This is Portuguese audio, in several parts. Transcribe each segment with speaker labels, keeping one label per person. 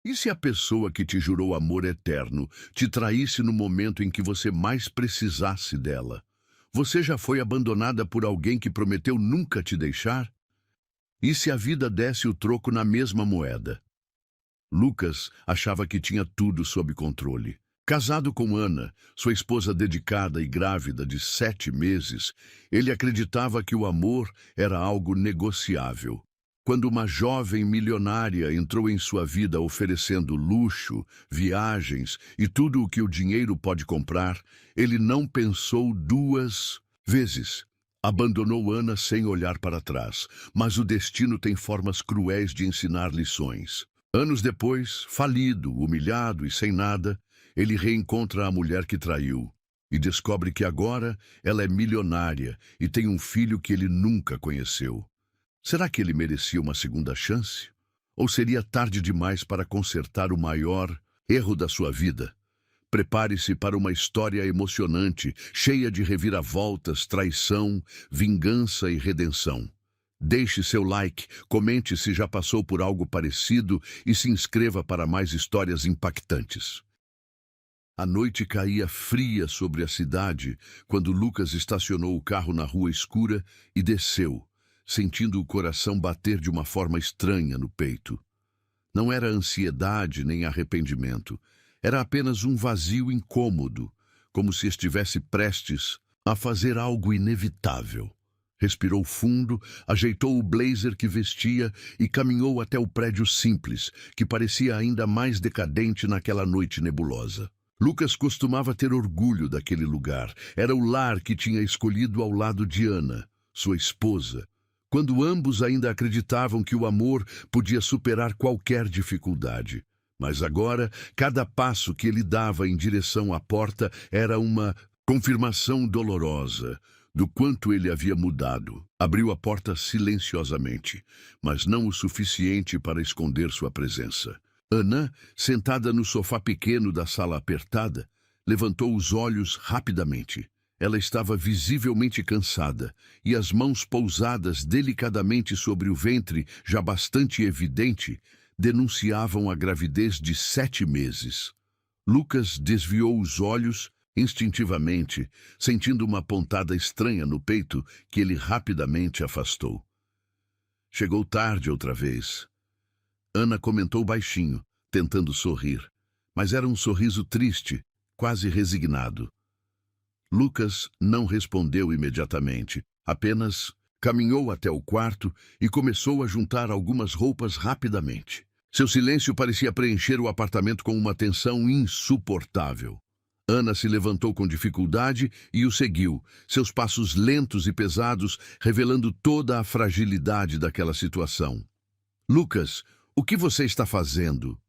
Speaker 1: E se a pessoa que te jurou amor eterno te traísse no momento em que você mais precisasse dela? Você já foi abandonada por alguém que prometeu nunca te deixar? E se a vida desse o troco na mesma moeda? Lucas achava que tinha tudo sob controle. Casado com Ana, sua esposa dedicada e grávida de 7 meses, ele acreditava que o amor era algo negociável. Quando uma jovem milionária entrou em sua vida oferecendo luxo, viagens e tudo o que o dinheiro pode comprar, ele não pensou 2 vezes. Abandonou Ana sem olhar para trás, mas o destino tem formas cruéis de ensinar lições. Anos depois, falido, humilhado e sem nada, ele reencontra a mulher que traiu e descobre que agora ela é milionária e tem um filho que ele nunca conheceu. Será que ele merecia uma segunda chance? Ou seria tarde demais para consertar o maior erro da sua vida? Prepare-se para uma história emocionante, cheia de reviravoltas, traição, vingança e redenção. Deixe seu like, comente se já passou por algo parecido e se inscreva para mais histórias impactantes. A noite caía fria sobre a cidade quando Lucas estacionou o carro na rua escura e desceu, sentindo o coração bater de uma forma estranha no peito. Não era ansiedade nem arrependimento, era apenas um vazio incômodo, como se estivesse prestes a fazer algo inevitável. Respirou fundo, ajeitou o blazer que vestia e caminhou até o prédio simples, que parecia ainda mais decadente naquela noite nebulosa. Lucas costumava ter orgulho daquele lugar. Era o lar que tinha escolhido ao lado de Ana, sua esposa, quando ambos ainda acreditavam que o amor podia superar qualquer dificuldade. Mas agora, cada passo que ele dava em direção à porta era uma confirmação dolorosa do quanto ele havia mudado. Abriu a porta silenciosamente, mas não o suficiente para esconder sua presença. Ana, sentada no sofá pequeno da sala apertada, levantou os olhos rapidamente. Ela estava visivelmente cansada, e as mãos pousadas delicadamente sobre o ventre, já bastante evidente, denunciavam a gravidez de 7 meses. Lucas desviou os olhos instintivamente, sentindo uma pontada estranha no peito que ele rapidamente afastou. Chegou tarde outra vez. Ana comentou baixinho, tentando sorrir, mas era um sorriso triste, quase resignado. Lucas não respondeu imediatamente, apenas caminhou até o quarto e começou a juntar algumas roupas rapidamente. Seu silêncio parecia preencher o apartamento com uma tensão insuportável. Ana se levantou com dificuldade e o seguiu, seus passos lentos e pesados, revelando toda a fragilidade daquela situação. Lucas, o que você está fazendo?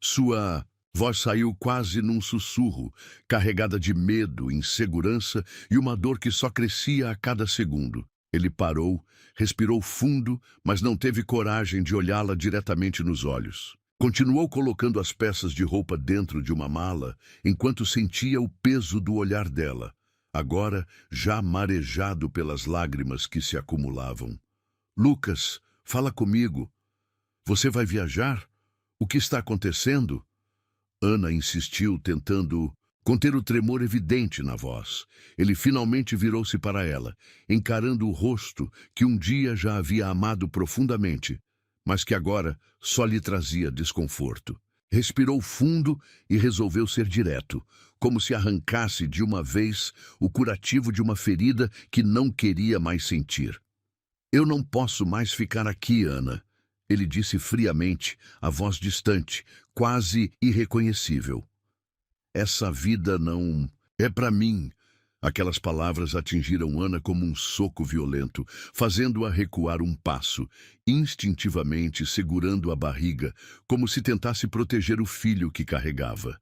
Speaker 1: Sua voz saiu quase num sussurro, carregada de medo, insegurança e uma dor que só crescia a cada segundo. Ele parou, respirou fundo, mas não teve coragem de olhá-la diretamente nos olhos. Continuou colocando as peças de roupa dentro de uma mala, enquanto sentia o peso do olhar dela, agora já marejado pelas lágrimas que se acumulavam. Lucas, fala comigo. Você vai viajar? O que está acontecendo? Ana insistiu, tentando conter o tremor evidente na voz. Ele finalmente virou-se para ela, encarando o rosto que um dia já havia amado profundamente, mas que agora só lhe trazia desconforto. Respirou fundo e resolveu ser direto, como se arrancasse de uma vez o curativo de uma ferida que não queria mais sentir. Eu não posso mais ficar aqui, Ana, ele disse friamente, a voz distante, quase irreconhecível. Essa vida não é para mim. Aquelas palavras atingiram Ana como um soco violento, fazendo-a recuar um passo, instintivamente segurando a barriga, como se tentasse proteger o filho que carregava.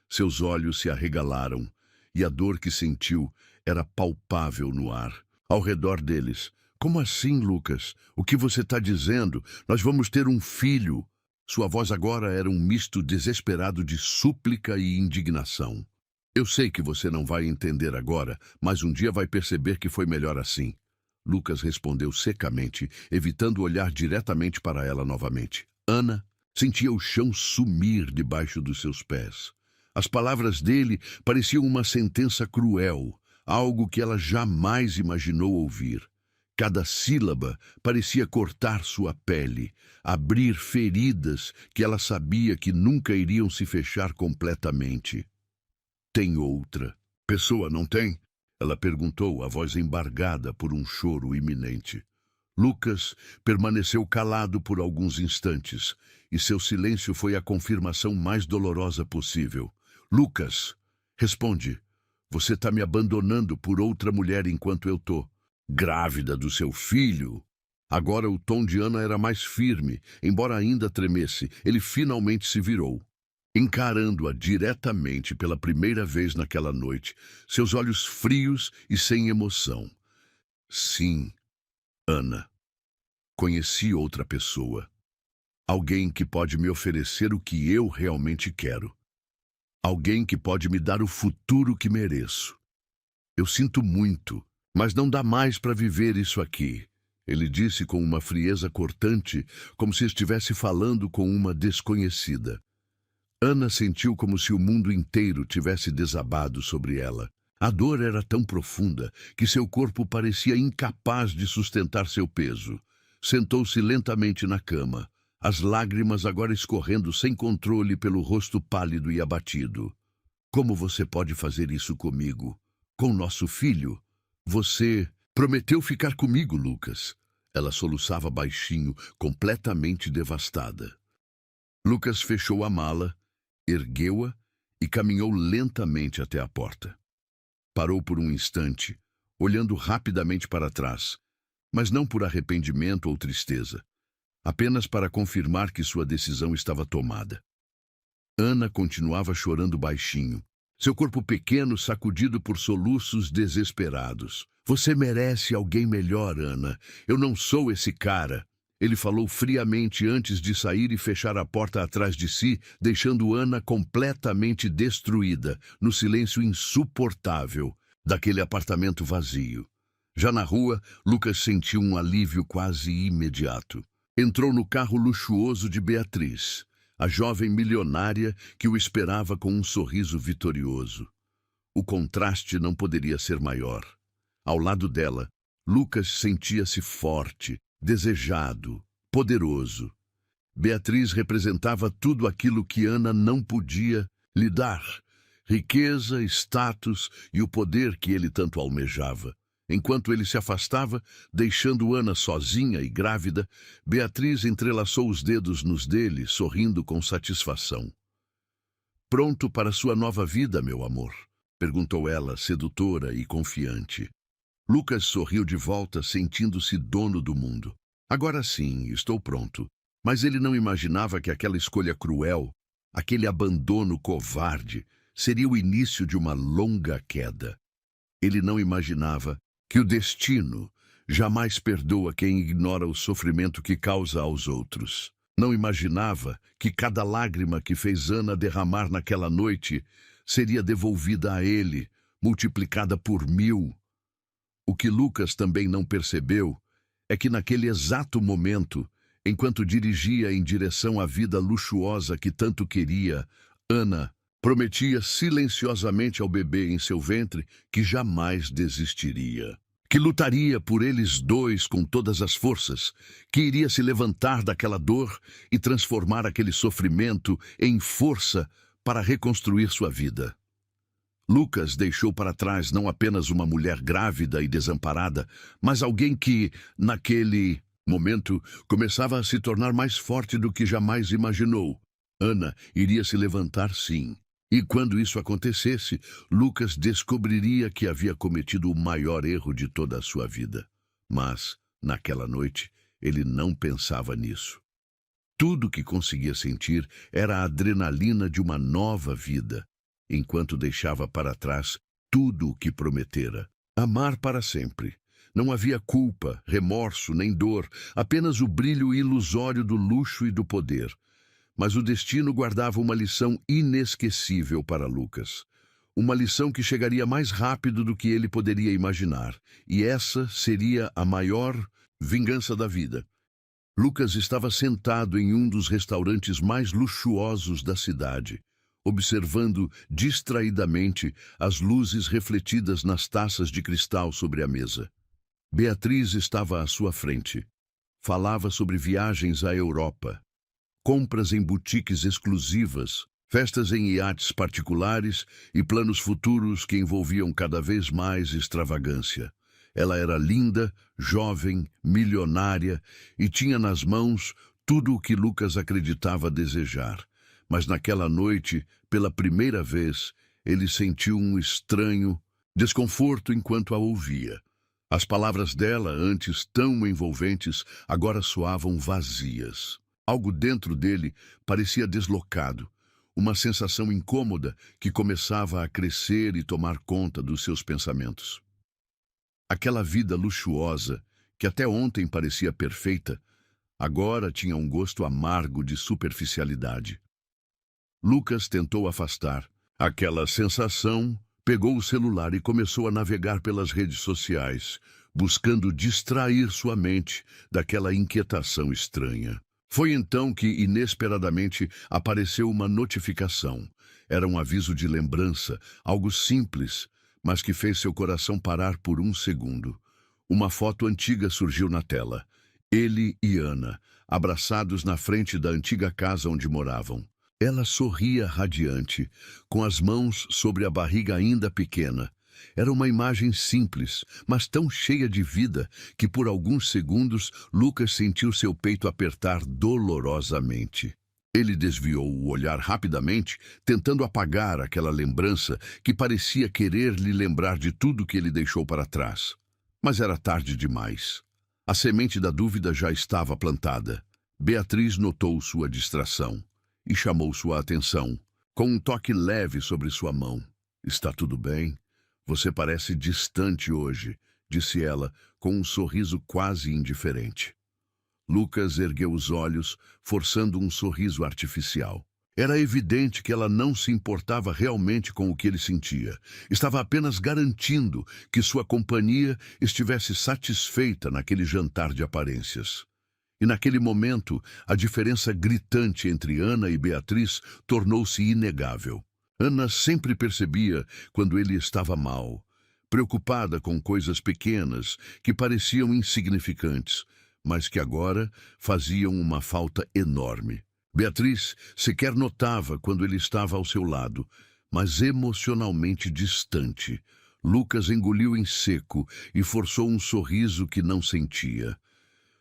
Speaker 1: Seus olhos se arregalaram, e a dor que sentiu era palpável no ar. Ao redor deles, como assim, Lucas? O que você está dizendo? Nós vamos ter um filho. Sua voz agora era um misto desesperado de súplica e indignação. Eu sei que você não vai entender agora, mas um dia vai perceber que foi melhor assim. Lucas respondeu secamente, evitando olhar diretamente para ela novamente. Ana, Sentia o chão sumir debaixo dos seus pés. As palavras dele pareciam uma sentença cruel, algo que ela jamais imaginou ouvir. Cada sílaba parecia cortar sua pele, abrir feridas que ela sabia que nunca iriam se fechar completamente. Tem outra pessoa, não tem? Ela perguntou, a voz embargada por um choro iminente. Lucas permaneceu calado por alguns instantes, e seu silêncio foi a confirmação mais dolorosa possível. Lucas, responde. Você está me abandonando por outra mulher enquanto eu tô grávida do seu filho. Agora o tom de Ana era mais firme, embora ainda tremesse. Ele finalmente se virou, encarando-a diretamente pela primeira vez naquela noite, seus olhos frios e sem emoção. Sim, Ana, conheci outra pessoa. Alguém que pode me oferecer o que eu realmente quero. Alguém que pode me dar o futuro que mereço. Eu sinto muito, mas não dá mais para viver isso aqui, ele disse com uma frieza cortante, como se estivesse falando com uma desconhecida. Ana sentiu como se o mundo inteiro tivesse desabado sobre ela. A dor era tão profunda que seu corpo parecia incapaz de sustentar seu peso. Sentou-se lentamente na cama, as lágrimas agora escorrendo sem controle pelo rosto pálido e abatido. Como você pode fazer isso comigo? Com nosso filho? Você prometeu ficar comigo, Lucas. Ela soluçava baixinho, completamente devastada. Lucas fechou a mala, ergueu-a e caminhou lentamente até a porta. Parou por um instante, olhando rapidamente para trás, mas não por arrependimento ou tristeza, apenas para confirmar que sua decisão estava tomada. Ana continuava chorando baixinho, seu corpo pequeno sacudido por soluços desesperados. Você merece alguém melhor, Ana. Eu não sou esse cara. Ele falou friamente antes de sair e fechar a porta atrás de si, deixando Ana completamente destruída, no silêncio insuportável daquele apartamento vazio. Já na rua, Lucas sentiu um alívio quase imediato. Entrou no carro luxuoso de Beatriz, a jovem milionária que o esperava com um sorriso vitorioso. O contraste não poderia ser maior. Ao lado dela, Lucas sentia-se forte, desejado, poderoso. Beatriz representava tudo aquilo que Ana não podia lhe dar: riqueza, status e o poder que ele tanto almejava. Enquanto ele se afastava, deixando Ana sozinha e grávida, Beatriz entrelaçou os dedos nos dele, sorrindo com satisfação. «Pronto para sua nova vida, meu amor?» perguntou ela, sedutora e confiante. Lucas sorriu de volta, sentindo-se dono do mundo. Agora sim, estou pronto. Mas ele não imaginava que aquela escolha cruel, aquele abandono covarde, seria o início de uma longa queda. Ele não imaginava que o destino jamais perdoa quem ignora o sofrimento que causa aos outros. Não imaginava que cada lágrima que fez Ana derramar naquela noite seria devolvida a ele, multiplicada por 1000. O que Lucas também não percebeu é que naquele exato momento, enquanto dirigia em direção à vida luxuosa que tanto queria, Ana prometia silenciosamente ao bebê em seu ventre que jamais desistiria, que lutaria por eles dois com todas as forças, que iria se levantar daquela dor e transformar aquele sofrimento em força para reconstruir sua vida. Lucas deixou para trás não apenas uma mulher grávida e desamparada, mas alguém que, naquele momento, começava a se tornar mais forte do que jamais imaginou. Ana iria se levantar, sim. E quando isso acontecesse, Lucas descobriria que havia cometido o maior erro de toda a sua vida. Mas, naquela noite, ele não pensava nisso. Tudo que conseguia sentir era a adrenalina de uma nova vida, enquanto deixava para trás tudo o que prometera. Amar para sempre. Não havia culpa, remorso nem dor, apenas o brilho ilusório do luxo e do poder. Mas o destino guardava uma lição inesquecível para Lucas. Uma lição que chegaria mais rápido do que ele poderia imaginar. E essa seria a maior vingança da vida. Lucas estava sentado em um dos restaurantes mais luxuosos da cidade, observando distraidamente as luzes refletidas nas taças de cristal sobre a mesa. Beatriz estava à sua frente. Falava sobre viagens à Europa, compras em boutiques exclusivas, festas em iates particulares e planos futuros que envolviam cada vez mais extravagância. Ela era linda, jovem, milionária e tinha nas mãos tudo o que Lucas acreditava desejar. Mas naquela noite, pela primeira vez, ele sentiu um estranho desconforto enquanto a ouvia. As palavras dela, antes tão envolventes, agora soavam vazias. Algo dentro dele parecia deslocado, uma sensação incômoda que começava a crescer e tomar conta dos seus pensamentos. Aquela vida luxuosa, que até ontem parecia perfeita, agora tinha um gosto amargo de superficialidade. Lucas tentou afastar aquela sensação, pegou o celular e começou a navegar pelas redes sociais, buscando distrair sua mente daquela inquietação estranha. Foi então que, inesperadamente, apareceu uma notificação. Era um aviso de lembrança, algo simples, mas que fez seu coração parar por um segundo. Uma foto antiga surgiu na tela. Ele e Ana, abraçados na frente da antiga casa onde moravam. Ela sorria radiante, com as mãos sobre a barriga ainda pequena. Era uma imagem simples, mas tão cheia de vida que por alguns segundos Lucas sentiu seu peito apertar dolorosamente. Ele desviou o olhar rapidamente, tentando apagar aquela lembrança que parecia querer lhe lembrar de tudo que ele deixou para trás. Mas era tarde demais. A semente da dúvida já estava plantada. Beatriz notou sua distração e chamou sua atenção, com um toque leve sobre sua mão. "Está tudo bem? Você parece distante hoje", disse ela, com um sorriso quase indiferente. Lucas ergueu os olhos, forçando um sorriso artificial. Era evidente que ela não se importava realmente com o que ele sentia. Estava apenas garantindo que sua companhia estivesse satisfeita naquele jantar de aparências. E naquele momento, a diferença gritante entre Ana e Beatriz tornou-se inegável. Ana sempre percebia quando ele estava mal, preocupada com coisas pequenas que pareciam insignificantes, mas que agora faziam uma falta enorme. Beatriz sequer notava quando ele estava ao seu lado, mas emocionalmente distante. Lucas engoliu em seco e forçou um sorriso que não sentia.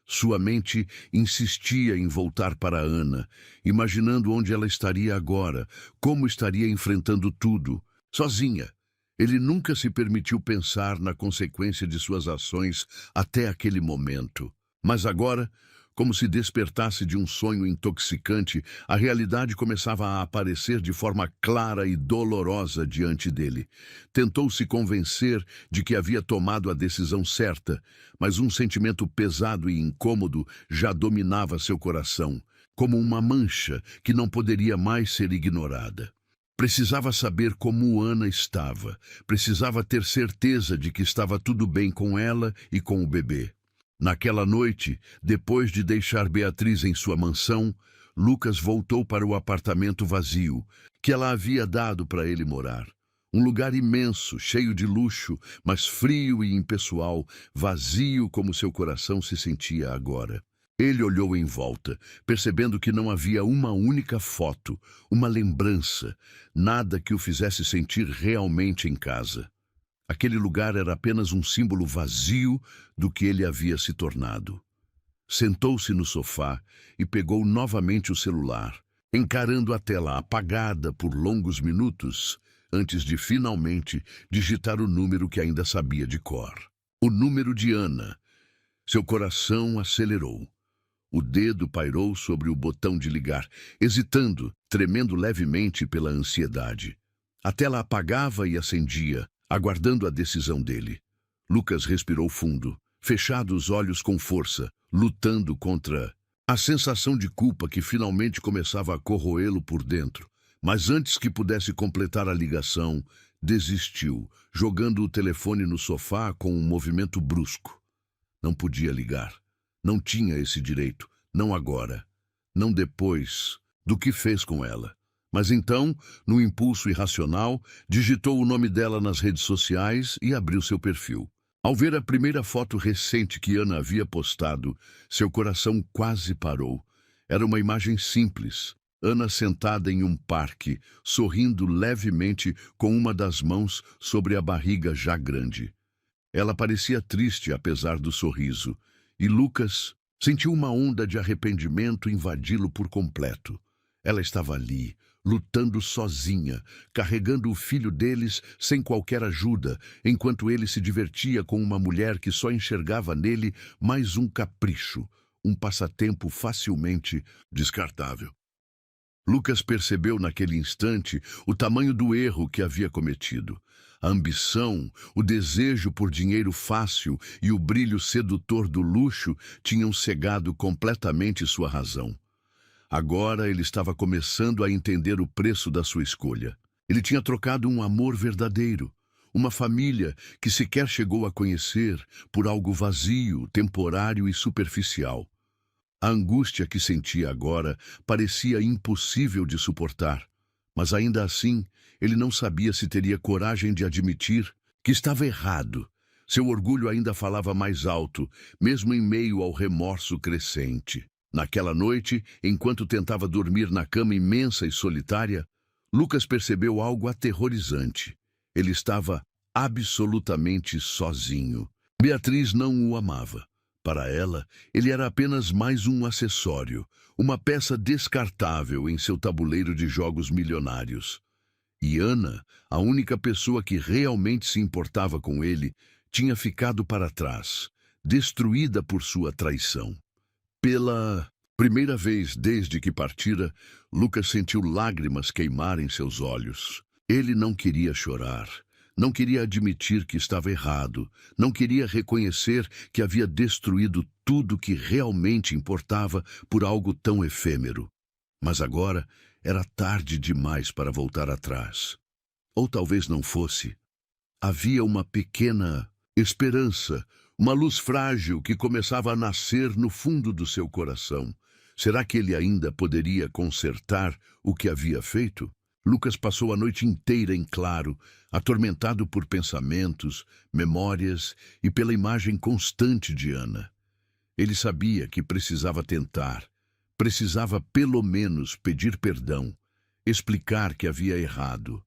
Speaker 1: Sua mente insistia em voltar para Ana, imaginando onde ela estaria agora, como estaria enfrentando tudo, sozinha. Ele nunca se permitiu pensar na consequência de suas ações até aquele momento. Mas agora, como se despertasse de um sonho intoxicante, a realidade começava a aparecer de forma clara e dolorosa diante dele. Tentou se convencer de que havia tomado a decisão certa, mas um sentimento pesado e incômodo já dominava seu coração, como uma mancha que não poderia mais ser ignorada. Precisava saber como Ana estava, precisava ter certeza de que estava tudo bem com ela e com o bebê. Naquela noite, depois de deixar Beatriz em sua mansão, Lucas voltou para o apartamento vazio que ela havia dado para ele morar. Um lugar imenso, cheio de luxo, mas frio e impessoal, vazio como seu coração se sentia agora. Ele olhou em volta, percebendo que não havia uma única foto, uma lembrança, nada que o fizesse sentir realmente em casa. Aquele lugar era apenas um símbolo vazio do que ele havia se tornado. Sentou-se no sofá e pegou novamente o celular, encarando a tela apagada por longos minutos, antes de finalmente digitar o número que ainda sabia de cor. O número de Ana. Seu coração acelerou. O dedo pairou sobre o botão de ligar, hesitando, tremendo levemente pela ansiedade. A tela apagava e acendia, aguardando a decisão dele. Lucas respirou fundo, fechado os olhos com força, lutando contra a sensação de culpa que finalmente começava a corroê-lo por dentro. Mas antes que pudesse completar a ligação, desistiu, jogando o telefone no sofá com um movimento brusco. Não podia ligar. Não tinha esse direito. Não agora, não depois do que fez com ela. Mas então, no impulso irracional, digitou o nome dela nas redes sociais e abriu seu perfil. Ao ver a primeira foto recente que Ana havia postado, seu coração quase parou. Era uma imagem simples. Ana sentada em um parque, sorrindo levemente com uma das mãos sobre a barriga já grande. Ela parecia triste apesar do sorriso, e Lucas sentiu uma onda de arrependimento invadi-lo por completo. Ela estava ali, lutando sozinha, carregando o filho deles sem qualquer ajuda, enquanto ele se divertia com uma mulher que só enxergava nele mais um capricho, um passatempo facilmente descartável. Lucas percebeu naquele instante o tamanho do erro que havia cometido. A ambição, o desejo por dinheiro fácil e o brilho sedutor do luxo tinham cegado completamente sua razão. Agora ele estava começando a entender o preço da sua escolha. Ele tinha trocado um amor verdadeiro, uma família que sequer chegou a conhecer, por algo vazio, temporário e superficial. A angústia que sentia agora parecia impossível de suportar, mas ainda assim ele não sabia se teria coragem de admitir que estava errado. Seu orgulho ainda falava mais alto, mesmo em meio ao remorso crescente. Naquela noite, enquanto tentava dormir na cama imensa e solitária, Lucas percebeu algo aterrorizante. Ele estava absolutamente sozinho. Beatriz não o amava. Para ela, ele era apenas mais um acessório, uma peça descartável em seu tabuleiro de jogos milionários. E Ana, a única pessoa que realmente se importava com ele, tinha ficado para trás, destruída por sua traição. Pela primeira vez desde que partira, Lucas sentiu lágrimas queimar em seus olhos. Ele não queria chorar, não queria admitir que estava errado, não queria reconhecer que havia destruído tudo que realmente importava por algo tão efêmero. Mas agora era tarde demais para voltar atrás. Ou talvez não fosse. Havia uma pequena esperança, uma luz frágil que começava a nascer no fundo do seu coração. Será que ele ainda poderia consertar o que havia feito? Lucas passou a noite inteira em claro, atormentado por pensamentos, memórias e pela imagem constante de Ana. Ele sabia que precisava tentar, precisava pelo menos pedir perdão, explicar que havia errado.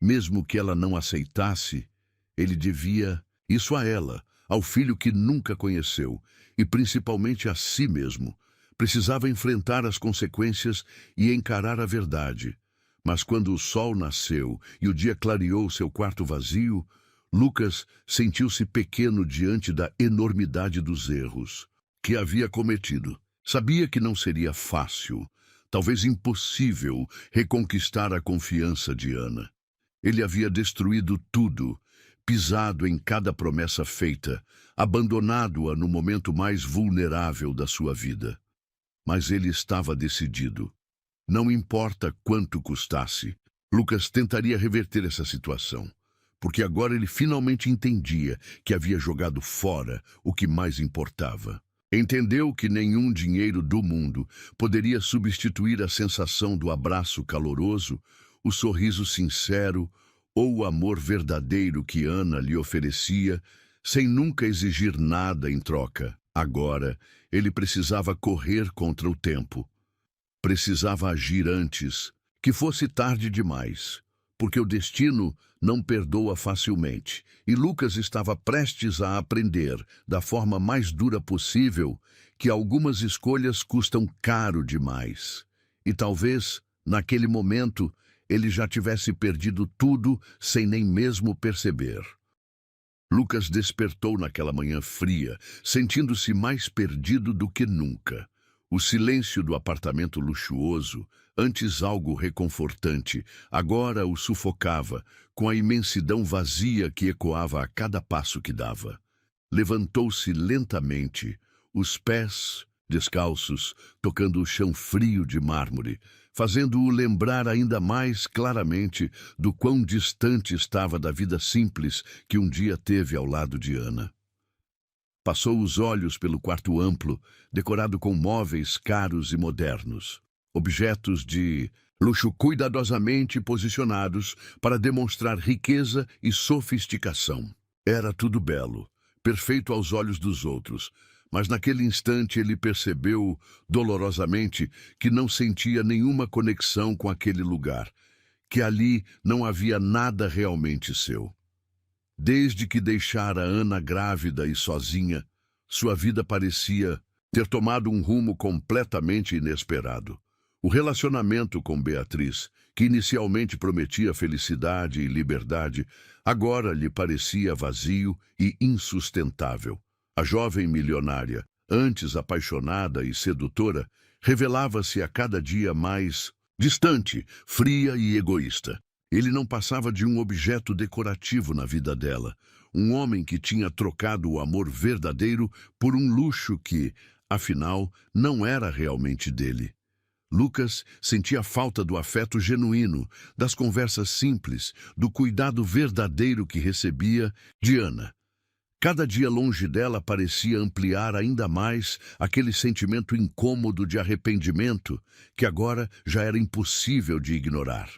Speaker 1: Mesmo que ela não aceitasse, ele devia isso a ela, ao filho que nunca conheceu, e principalmente a si mesmo. Precisava enfrentar as consequências e encarar a verdade. Mas quando o sol nasceu e o dia clareou seu quarto vazio, Lucas sentiu-se pequeno diante da enormidade dos erros que havia cometido. Sabia que não seria fácil, talvez impossível, reconquistar a confiança de Ana. Ele havia destruído tudo, pisado em cada promessa feita, abandonado-a no momento mais vulnerável da sua vida. Mas ele estava decidido. Não importa quanto custasse, Lucas tentaria reverter essa situação, porque agora ele finalmente entendia que havia jogado fora o que mais importava. Entendeu que nenhum dinheiro do mundo poderia substituir a sensação do abraço caloroso, o sorriso sincero ou o amor verdadeiro que Ana lhe oferecia, sem nunca exigir nada em troca. Agora, ele precisava correr contra o tempo. Precisava agir antes, que fosse tarde demais, porque o destino não perdoa facilmente, e Lucas estava prestes a aprender, da forma mais dura possível, que algumas escolhas custam caro demais. E talvez, naquele momento, ele já tivesse perdido tudo sem nem mesmo perceber. Lucas despertou naquela manhã fria, sentindo-se mais perdido do que nunca. O silêncio do apartamento luxuoso, antes algo reconfortante, agora o sufocava, com a imensidão vazia que ecoava a cada passo que dava. Levantou-se lentamente, os pés descalços, tocando o chão frio de mármore, fazendo-o lembrar ainda mais claramente do quão distante estava da vida simples que um dia teve ao lado de Ana. Passou os olhos pelo quarto amplo, decorado com móveis caros e modernos. Objetos de luxo cuidadosamente posicionados para demonstrar riqueza e sofisticação. Era tudo belo, perfeito aos olhos dos outros, mas naquele instante ele percebeu, dolorosamente, que não sentia nenhuma conexão com aquele lugar, que ali não havia nada realmente seu. Desde que deixara Ana grávida e sozinha, sua vida parecia ter tomado um rumo completamente inesperado. O relacionamento com Beatriz, que inicialmente prometia felicidade e liberdade, agora lhe parecia vazio e insustentável. A jovem milionária, antes apaixonada e sedutora, revelava-se a cada dia mais distante, fria e egoísta. Ele não passava de um objeto decorativo na vida dela, um homem que tinha trocado o amor verdadeiro por um luxo que, afinal, não era realmente dele. Lucas sentia falta do afeto genuíno, das conversas simples, do cuidado verdadeiro que recebia de Ana. Cada dia longe dela parecia ampliar ainda mais aquele sentimento incômodo de arrependimento que agora já era impossível de ignorar.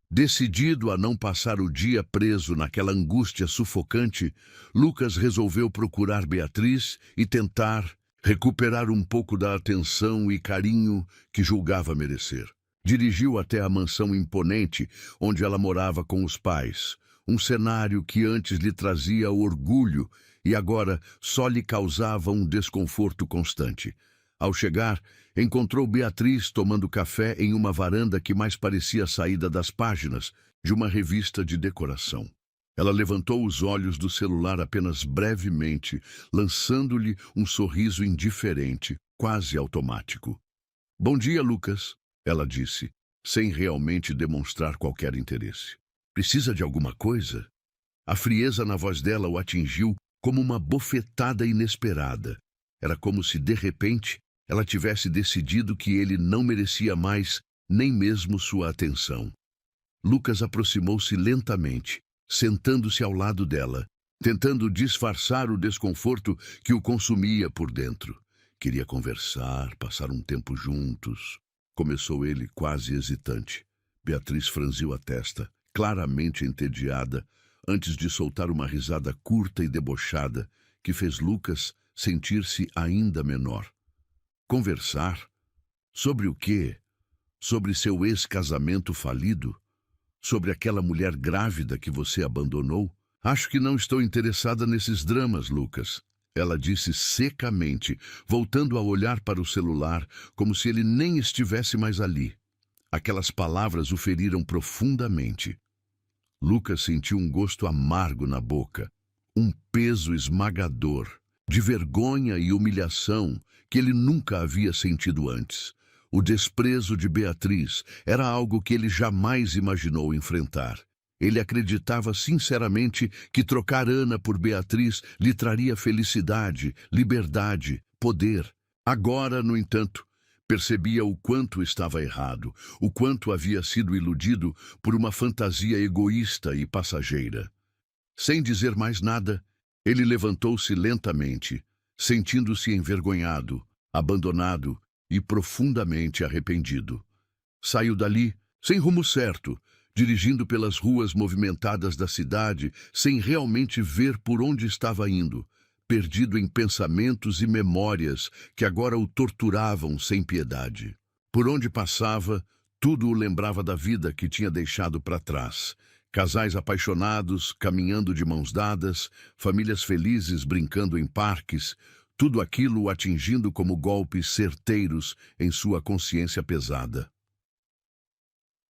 Speaker 1: Decidido a não passar o dia preso naquela angústia sufocante, Lucas resolveu procurar Beatriz e tentar recuperar um pouco da atenção e carinho que julgava merecer. Dirigiu até a mansão imponente onde ela morava com os pais, um cenário que antes lhe trazia orgulho e agora só lhe causava um desconforto constante. Ao chegar, encontrou Beatriz tomando café em uma varanda que mais parecia a saída das páginas de uma revista de decoração. Ela levantou os olhos do celular apenas brevemente, lançando-lhe um sorriso indiferente, quase automático. "Bom dia, Lucas", ela disse, sem realmente demonstrar qualquer interesse. "Precisa de alguma coisa?" A frieza na voz dela o atingiu como uma bofetada inesperada. Era como se, de repente, ela tivesse decidido que ele não merecia mais nem mesmo sua atenção. Lucas aproximou-se lentamente, sentando-se ao lado dela, tentando disfarçar o desconforto que o consumia por dentro. Queria conversar, passar um tempo juntos. Começou ele, quase hesitante. Beatriz franziu a testa, claramente entediada, antes de soltar uma risada curta e debochada que fez Lucas sentir-se ainda menor. Conversar? Sobre o quê? Sobre seu ex-casamento falido? Sobre aquela mulher grávida que você abandonou? "Acho que não estou interessada nesses dramas, Lucas", ela disse secamente, voltando a olhar para o celular, como se ele nem estivesse mais ali. Aquelas palavras o feriram profundamente. Lucas sentiu um gosto amargo na boca, um peso esmagador, de vergonha e humilhação que ele nunca havia sentido antes. O desprezo de Beatriz era algo que ele jamais imaginou enfrentar. Ele acreditava sinceramente que trocar Ana por Beatriz lhe traria felicidade, liberdade, poder. Agora, no entanto, percebia o quanto estava errado, o quanto havia sido iludido por uma fantasia egoísta e passageira. Sem dizer mais nada, ele levantou-se lentamente, sentindo-se envergonhado, abandonado e profundamente arrependido. Saiu dali, sem rumo certo, dirigindo pelas ruas movimentadas da cidade, sem realmente ver por onde estava indo, perdido em pensamentos e memórias que agora o torturavam sem piedade. Por onde passava, tudo o lembrava da vida que tinha deixado para trás. Casais apaixonados, caminhando de mãos dadas, famílias felizes brincando em parques, tudo aquilo o atingindo como golpes certeiros em sua consciência pesada.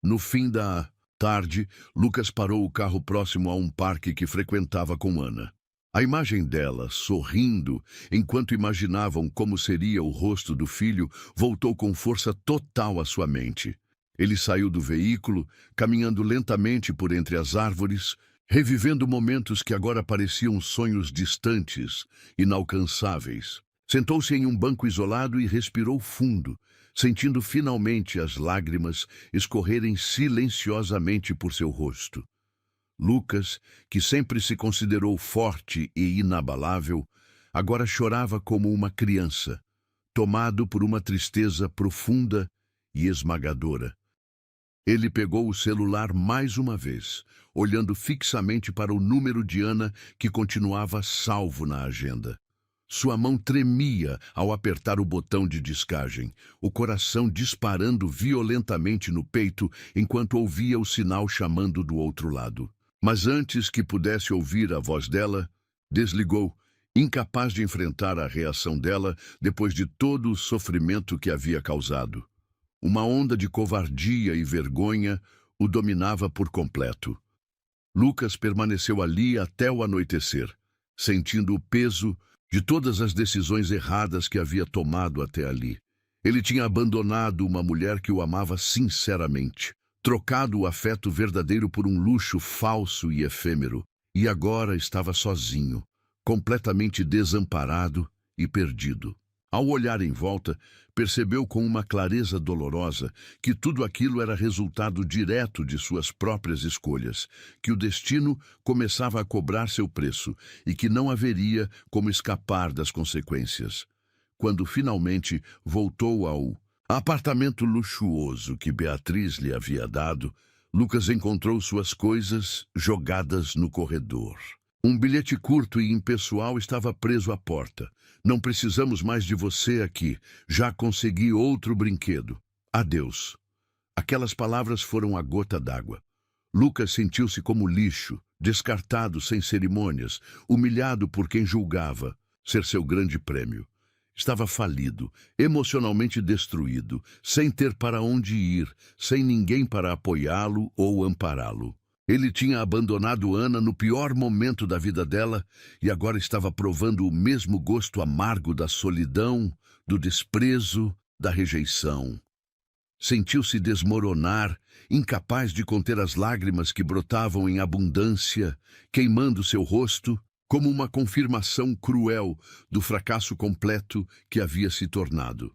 Speaker 1: No fim da tarde, Lucas parou o carro próximo a um parque que frequentava com Ana. A imagem dela, sorrindo, enquanto imaginavam como seria o rosto do filho, voltou com força total à sua mente. Ele saiu do veículo, caminhando lentamente por entre as árvores, revivendo momentos que agora pareciam sonhos distantes, inalcançáveis. Sentou-se em um banco isolado e respirou fundo, sentindo finalmente as lágrimas escorrerem silenciosamente por seu rosto. Lucas, que sempre se considerou forte e inabalável, agora chorava como uma criança, tomado por uma tristeza profunda e esmagadora. Ele pegou o celular mais uma vez, olhando fixamente para o número de Ana que continuava salvo na agenda. Sua mão tremia ao apertar o botão de descagem, o coração disparando violentamente no peito enquanto ouvia o sinal chamando do outro lado. Mas antes que pudesse ouvir a voz dela, desligou, incapaz de enfrentar a reação dela depois de todo o sofrimento que havia causado. Uma onda de covardia e vergonha o dominava por completo. Lucas permaneceu ali até o anoitecer, sentindo o peso de todas as decisões erradas que havia tomado até ali. Ele tinha abandonado uma mulher que o amava sinceramente, trocado o afeto verdadeiro por um luxo falso e efêmero, e agora estava sozinho, completamente desamparado e perdido. Ao olhar em volta, percebeu com uma clareza dolorosa que tudo aquilo era resultado direto de suas próprias escolhas, que o destino começava a cobrar seu preço e que não haveria como escapar das consequências. Quando finalmente voltou ao apartamento luxuoso que Beatriz lhe havia dado, Lucas encontrou suas coisas jogadas no corredor. Um bilhete curto e impessoal estava preso à porta. Não precisamos mais de você aqui. Já consegui outro brinquedo. Adeus. Aquelas palavras foram a gota d'água. Lucas sentiu-se como lixo, descartado sem cerimônias, humilhado por quem julgava ser seu grande prêmio. Estava falido, emocionalmente destruído, sem ter para onde ir, sem ninguém para apoiá-lo ou ampará-lo. Ele tinha abandonado Ana no pior momento da vida dela e agora estava provando o mesmo gosto amargo da solidão, do desprezo, da rejeição. Sentiu-se desmoronar, incapaz de conter as lágrimas que brotavam em abundância, queimando seu rosto, como uma confirmação cruel do fracasso completo que havia se tornado.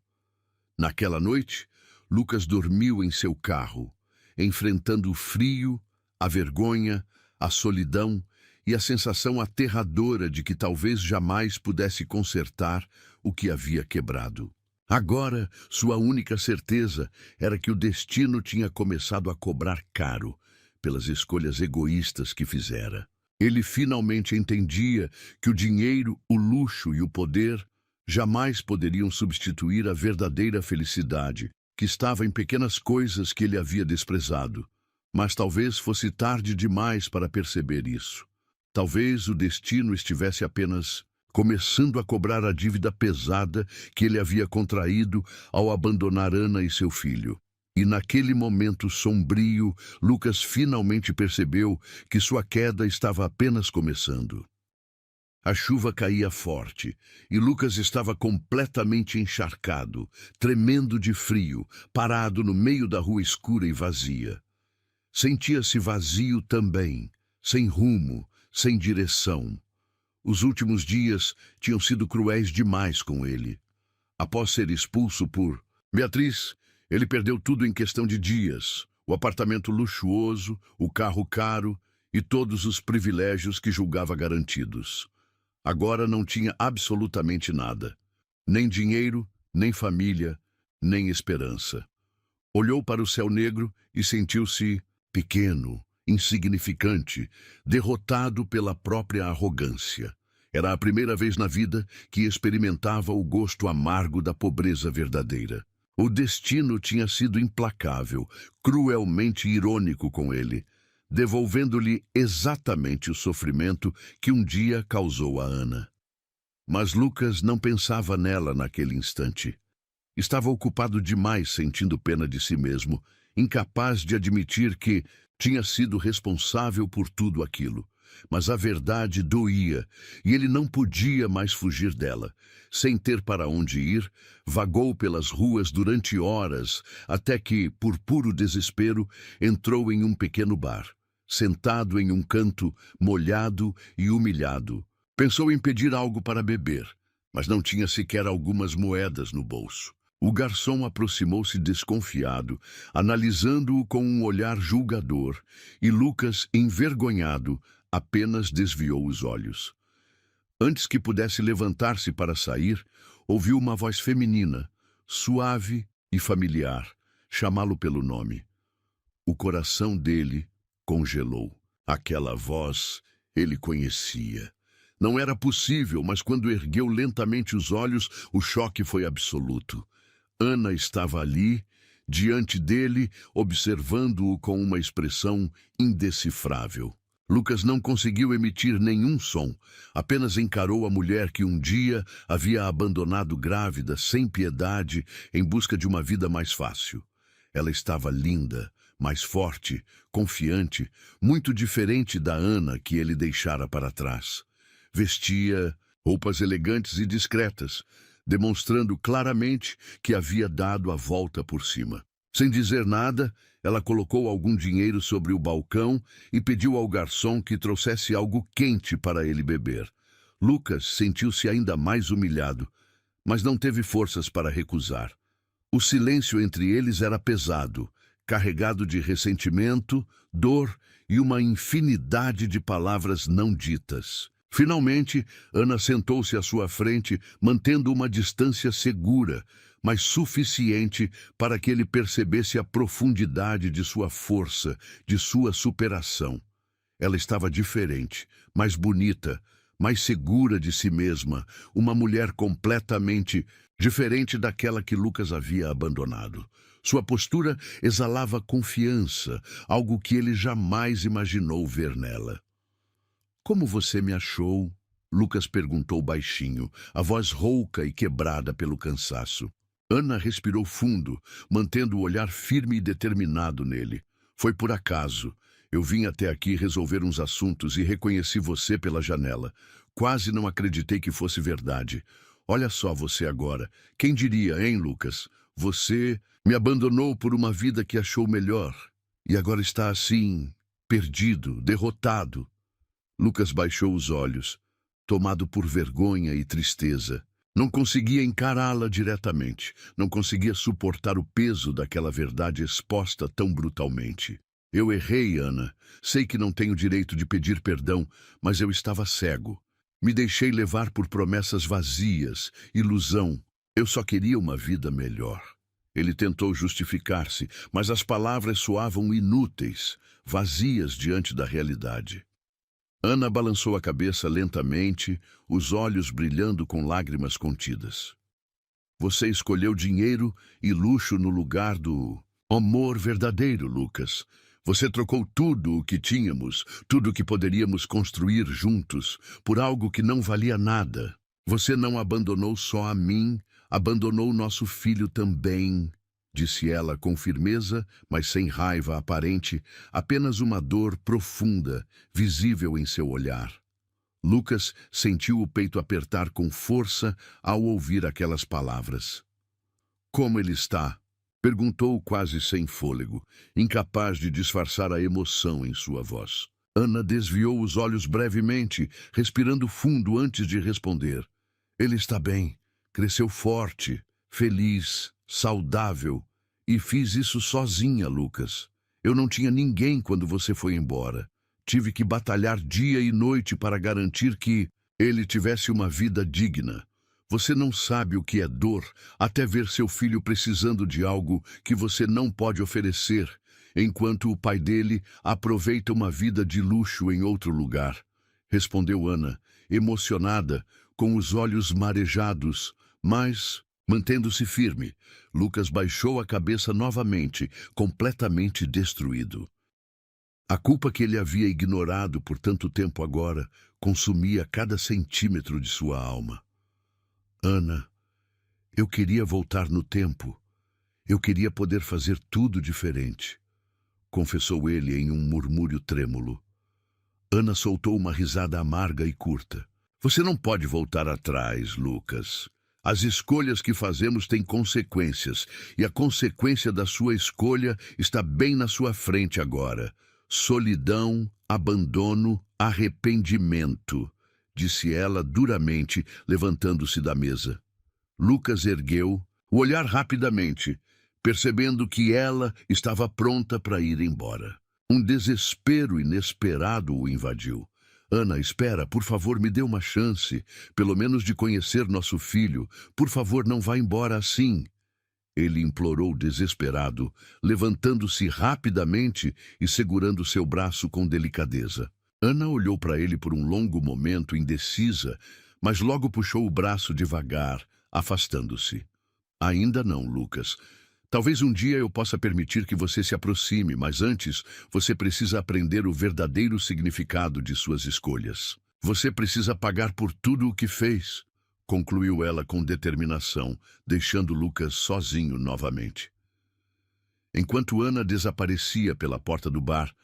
Speaker 1: Naquela noite, Lucas dormiu em seu carro, enfrentando o frio, a vergonha, a solidão e a sensação aterradora de que talvez jamais pudesse consertar o que havia quebrado. Agora, sua única certeza era que o destino tinha começado a cobrar caro pelas escolhas egoístas que fizera. Ele finalmente entendia que o dinheiro, o luxo e o poder jamais poderiam substituir a verdadeira felicidade, que estava em pequenas coisas que ele havia desprezado. Mas talvez fosse tarde demais para perceber isso. Talvez o destino estivesse apenas começando a cobrar a dívida pesada que ele havia contraído ao abandonar Ana e seu filho. E naquele momento sombrio, Lucas finalmente percebeu que sua queda estava apenas começando. A chuva caía forte e Lucas estava completamente encharcado, tremendo de frio, parado no meio da rua escura e vazia. Sentia-se vazio também, sem rumo, sem direção. Os últimos dias tinham sido cruéis demais com ele. Após ser expulso por Beatriz, ele perdeu tudo em questão de dias: o apartamento luxuoso, o carro caro e todos os privilégios que julgava garantidos. Agora não tinha absolutamente nada. Nem dinheiro, nem família, nem esperança. Olhou para o céu negro e sentiu-se pequeno, insignificante, derrotado pela própria arrogância. Era a primeira vez na vida que experimentava o gosto amargo da pobreza verdadeira. O destino tinha sido implacável, cruelmente irônico com ele, devolvendo-lhe exatamente o sofrimento que um dia causou a Ana. Mas Lucas não pensava nela naquele instante. Estava ocupado demais sentindo pena de si mesmo, incapaz de admitir que tinha sido responsável por tudo aquilo. Mas a verdade doía, e ele não podia mais fugir dela. Sem ter para onde ir, vagou pelas ruas durante horas, até que, por puro desespero, entrou em um pequeno bar. Sentado em um canto, molhado e humilhado, pensou em pedir algo para beber, mas não tinha sequer algumas moedas no bolso. O garçom aproximou-se desconfiado, analisando-o com um olhar julgador, e Lucas, envergonhado, apenas desviou os olhos. Antes que pudesse levantar-se para sair, ouviu uma voz feminina, suave e familiar, chamá-lo pelo nome. O coração dele congelou. Aquela voz ele conhecia. Não era possível, mas quando ergueu lentamente os olhos, o choque foi absoluto. Ana estava ali, diante dele, observando-o com uma expressão indecifrável. Lucas não conseguiu emitir nenhum som, apenas encarou a mulher que um dia havia abandonado grávida, sem piedade, em busca de uma vida mais fácil. Ela estava linda, mais forte, confiante, muito diferente da Ana que ele deixara para trás. Vestia roupas elegantes e discretas, demonstrando claramente que havia dado a volta por cima. Sem dizer nada, ela colocou algum dinheiro sobre o balcão e pediu ao garçom que trouxesse algo quente para ele beber. Lucas sentiu-se ainda mais humilhado, mas não teve forças para recusar. O silêncio entre eles era pesado, carregado de ressentimento, dor e uma infinidade de palavras não ditas. Finalmente, Ana sentou-se à sua frente, mantendo uma distância segura, mas suficiente para que ele percebesse a profundidade de sua força, de sua superação. Ela estava diferente, mais bonita, mais segura de si mesma, uma mulher completamente diferente daquela que Lucas havia abandonado. Sua postura exalava confiança, algo que ele jamais imaginou ver nela. "Como você me achou?" Lucas perguntou baixinho, a voz rouca e quebrada pelo cansaço. Ana respirou fundo, mantendo o olhar firme e determinado nele. "Foi por acaso. Eu vim até aqui resolver uns assuntos e reconheci você pela janela. Quase não acreditei que fosse verdade. Olha só você agora. Quem diria, hein, Lucas? Você me abandonou por uma vida que achou melhor. E agora está assim, perdido, derrotado." Lucas baixou os olhos, tomado por vergonha e tristeza. Não conseguia encará-la diretamente. Não conseguia suportar o peso daquela verdade exposta tão brutalmente. "Eu errei, Ana. Sei que não tenho direito de pedir perdão, mas eu estava cego. Me deixei levar por promessas vazias, ilusão. Eu só queria uma vida melhor." Ele tentou justificar-se, mas as palavras soavam inúteis, vazias diante da realidade. Ana balançou a cabeça lentamente, os olhos brilhando com lágrimas contidas. "Você escolheu dinheiro e luxo no lugar do amor verdadeiro, Lucas. Você trocou tudo o que tínhamos, tudo o que poderíamos construir juntos, por algo que não valia nada. Você não abandonou só a mim, abandonou nosso filho também", disse ela com firmeza, mas sem raiva aparente, apenas uma dor profunda, visível em seu olhar. Lucas sentiu o peito apertar com força ao ouvir aquelas palavras. "Como ele está?" perguntou quase sem fôlego, incapaz de disfarçar a emoção em sua voz. Ana desviou os olhos brevemente, respirando fundo antes de responder. "Ele está bem, cresceu forte, feliz, saudável, e fiz isso sozinha, Lucas. Eu não tinha ninguém quando você foi embora. Tive que batalhar dia e noite para garantir que ele tivesse uma vida digna. Você não sabe o que é dor até ver seu filho precisando de algo que você não pode oferecer, enquanto o pai dele aproveita uma vida de luxo em outro lugar", respondeu Ana, emocionada, com os olhos marejados, mas mantendo-se firme. Lucas baixou a cabeça novamente, completamente destruído. A culpa que ele havia ignorado por tanto tempo agora consumia cada centímetro de sua alma. "Ana, eu queria voltar no tempo. Eu queria poder fazer tudo diferente", confessou ele em um murmúrio trêmulo. Ana soltou uma risada amarga e curta. "Você não pode voltar atrás, Lucas. As escolhas que fazemos têm consequências, e a consequência da sua escolha está bem na sua frente agora. Solidão, abandono, arrependimento", disse ela duramente, levantando-se da mesa. Lucas ergueu o olhar rapidamente, percebendo que ela estava pronta para ir embora. Um desespero inesperado o invadiu. Ana, espera, por favor, me dê uma chance, pelo menos de conhecer nosso filho. Por favor, não vá embora assim. Ele implorou desesperado, levantando-se rapidamente e segurando seu braço com delicadeza. Ana olhou para ele por um longo momento, indecisa, mas logo puxou o braço devagar, afastando-se. Ainda não, Lucas. Talvez um dia eu possa permitir que você se aproxime, mas antes você precisa aprender o verdadeiro significado de suas escolhas. Você precisa pagar por tudo o que fez, concluiu ela com determinação, deixando Lucas sozinho novamente. Enquanto Ana desaparecia pela porta do bar,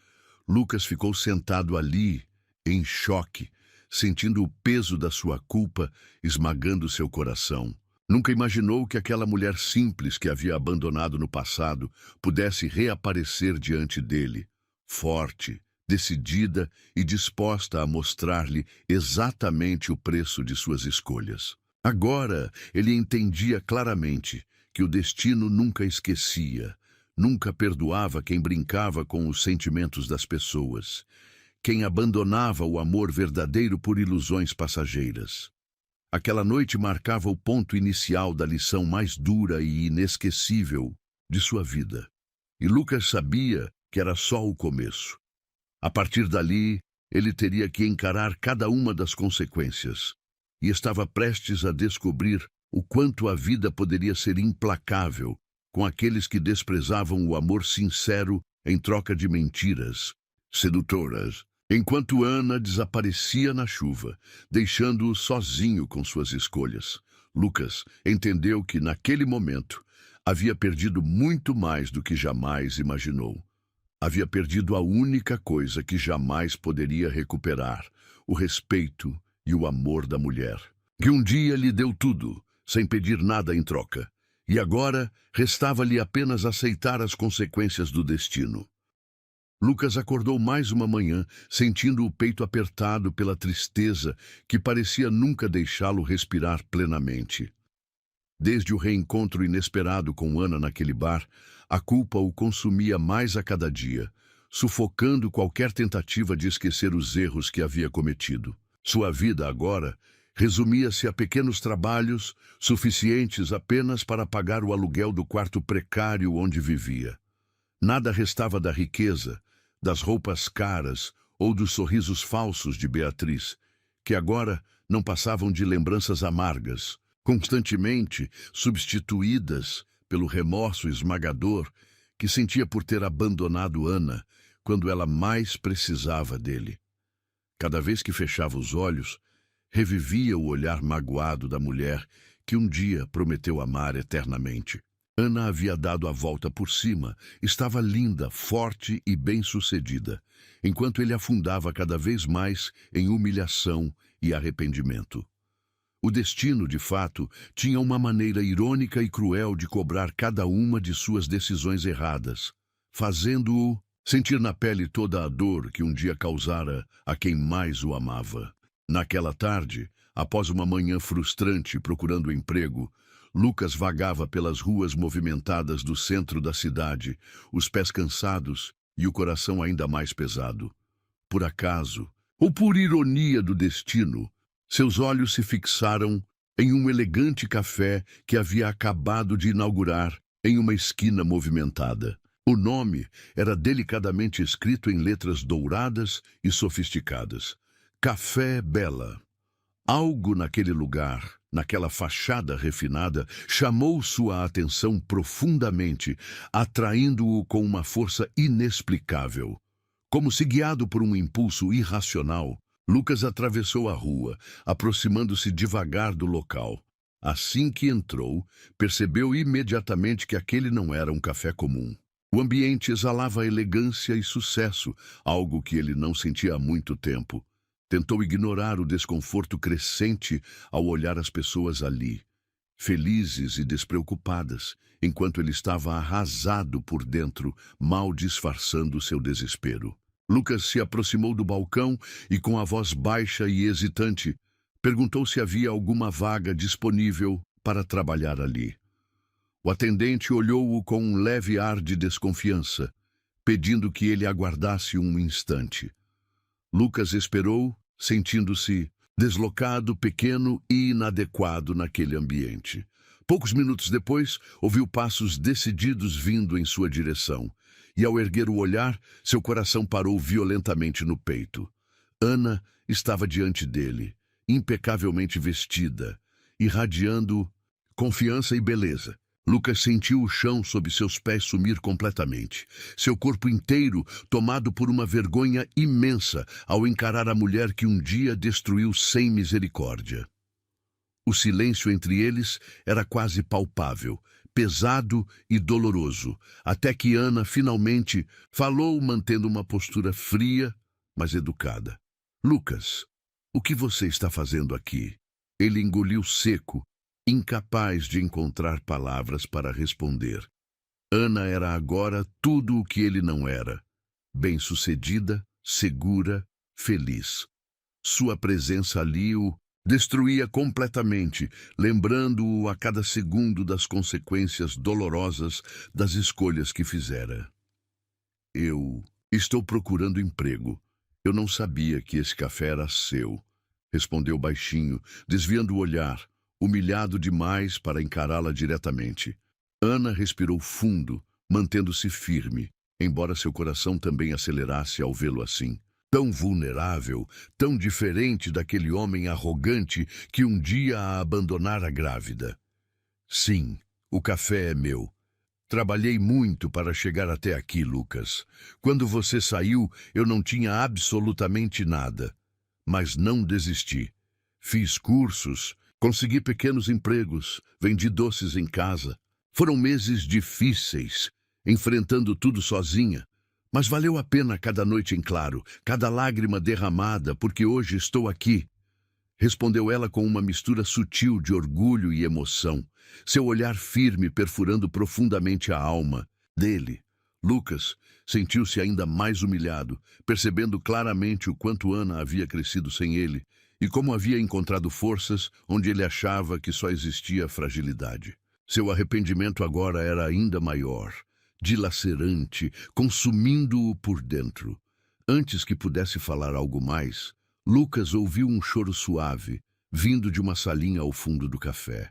Speaker 1: Lucas ficou sentado ali, em choque, sentindo o peso da sua culpa esmagando seu coração. Nunca imaginou que aquela mulher simples que havia abandonado no passado pudesse reaparecer diante dele, forte, decidida e disposta a mostrar-lhe exatamente o preço de suas escolhas. Agora ele entendia claramente que o destino nunca esquecia, nunca perdoava quem brincava com os sentimentos das pessoas, quem abandonava o amor verdadeiro por ilusões passageiras. Aquela noite marcava o ponto inicial da lição mais dura e inesquecível de sua vida. E Lucas sabia que era só o começo. A partir dali, ele teria que encarar cada uma das consequências, e estava prestes a descobrir o quanto a vida poderia ser implacável com aqueles que desprezavam o amor sincero em troca de mentiras sedutoras. Enquanto Ana desaparecia na chuva, deixando-o sozinho com suas escolhas, Lucas entendeu que, naquele momento, havia perdido muito mais do que jamais imaginou. Havia perdido a única coisa que jamais poderia recuperar, o respeito e o amor da mulher, que um dia lhe deu tudo, sem pedir nada em troca, e agora restava-lhe apenas aceitar as consequências do destino. Lucas acordou mais uma manhã, sentindo o peito apertado pela tristeza que parecia nunca deixá-lo respirar plenamente. Desde o reencontro inesperado com Ana naquele bar, a culpa o consumia mais a cada dia, sufocando qualquer tentativa de esquecer os erros que havia cometido. Sua vida agora resumia-se a pequenos trabalhos, suficientes apenas para pagar o aluguel do quarto precário onde vivia. Nada restava da riqueza, das roupas caras ou dos sorrisos falsos de Beatriz, que agora não passavam de lembranças amargas, constantemente substituídas pelo remorso esmagador que sentia por ter abandonado Ana quando ela mais precisava dele. Cada vez que fechava os olhos, revivia o olhar magoado da mulher que um dia prometeu amar eternamente. Ana havia dado a volta por cima, estava linda, forte e bem-sucedida, enquanto ele afundava cada vez mais em humilhação e arrependimento. O destino, de fato, tinha uma maneira irônica e cruel de cobrar cada uma de suas decisões erradas, fazendo-o sentir na pele toda a dor que um dia causara a quem mais o amava. Naquela tarde, após uma manhã frustrante procurando emprego, Lucas vagava pelas ruas movimentadas do centro da cidade, os pés cansados e o coração ainda mais pesado. Por acaso, ou por ironia do destino, seus olhos se fixaram em um elegante café que havia acabado de inaugurar em uma esquina movimentada. O nome era delicadamente escrito em letras douradas e sofisticadas: Café Bela. Algo naquele lugar, naquela fachada refinada, chamou sua atenção profundamente, atraindo-o com uma força inexplicável. Como se guiado por um impulso irracional, Lucas atravessou a rua, aproximando-se devagar do local. Assim que entrou, percebeu imediatamente que aquele não era um café comum. O ambiente exalava elegância e sucesso, algo que ele não sentia há muito tempo. Tentou ignorar o desconforto crescente ao olhar as pessoas ali, felizes e despreocupadas, enquanto ele estava arrasado por dentro, mal disfarçando seu desespero. Lucas se aproximou do balcão e, com a voz baixa e hesitante, perguntou se havia alguma vaga disponível para trabalhar ali. O atendente olhou-o com um leve ar de desconfiança, pedindo que ele aguardasse um instante. Lucas esperou sentindo-se deslocado, pequeno e inadequado naquele ambiente. Poucos minutos depois, ouviu passos decididos vindo em sua direção, e ao erguer o olhar, seu coração parou violentamente no peito. Ana estava diante dele, impecavelmente vestida, irradiando confiança e beleza. Lucas sentiu o chão sob seus pés sumir completamente, seu corpo inteiro tomado por uma vergonha imensa ao encarar a mulher que um dia destruiu sem misericórdia. O silêncio entre eles era quase palpável, pesado e doloroso, até que Ana finalmente falou mantendo uma postura fria, mas educada. Lucas, o que você está fazendo aqui? Ele engoliu seco, incapaz de encontrar palavras para responder. Ana era agora tudo o que ele não era. Bem-sucedida, segura, feliz. Sua presença ali o destruía completamente, lembrando-o a cada segundo das consequências dolorosas das escolhas que fizera. Eu estou procurando emprego. Eu não sabia que esse café era seu, respondeu baixinho, desviando o olhar, humilhado demais para encará-la diretamente. Ana respirou fundo, mantendo-se firme, embora seu coração também acelerasse ao vê-lo assim. Tão vulnerável, tão diferente daquele homem arrogante que um dia a abandonara grávida. Sim, o café é meu. Trabalhei muito para chegar até aqui, Lucas. Quando você saiu, eu não tinha absolutamente nada. Mas não desisti. Fiz cursos, consegui pequenos empregos, vendi doces em casa. Foram meses difíceis, enfrentando tudo sozinha. Mas valeu a pena cada noite em claro, cada lágrima derramada, porque hoje estou aqui. Respondeu ela com uma mistura sutil de orgulho e emoção, seu olhar firme perfurando profundamente a alma dele. Lucas sentiu-se ainda mais humilhado, percebendo claramente o quanto Ana havia crescido sem ele e como havia encontrado forças onde ele achava que só existia fragilidade. Seu arrependimento agora era ainda maior, dilacerante, consumindo-o por dentro. Antes que pudesse falar algo mais, Lucas ouviu um choro suave, vindo de uma salinha ao fundo do café.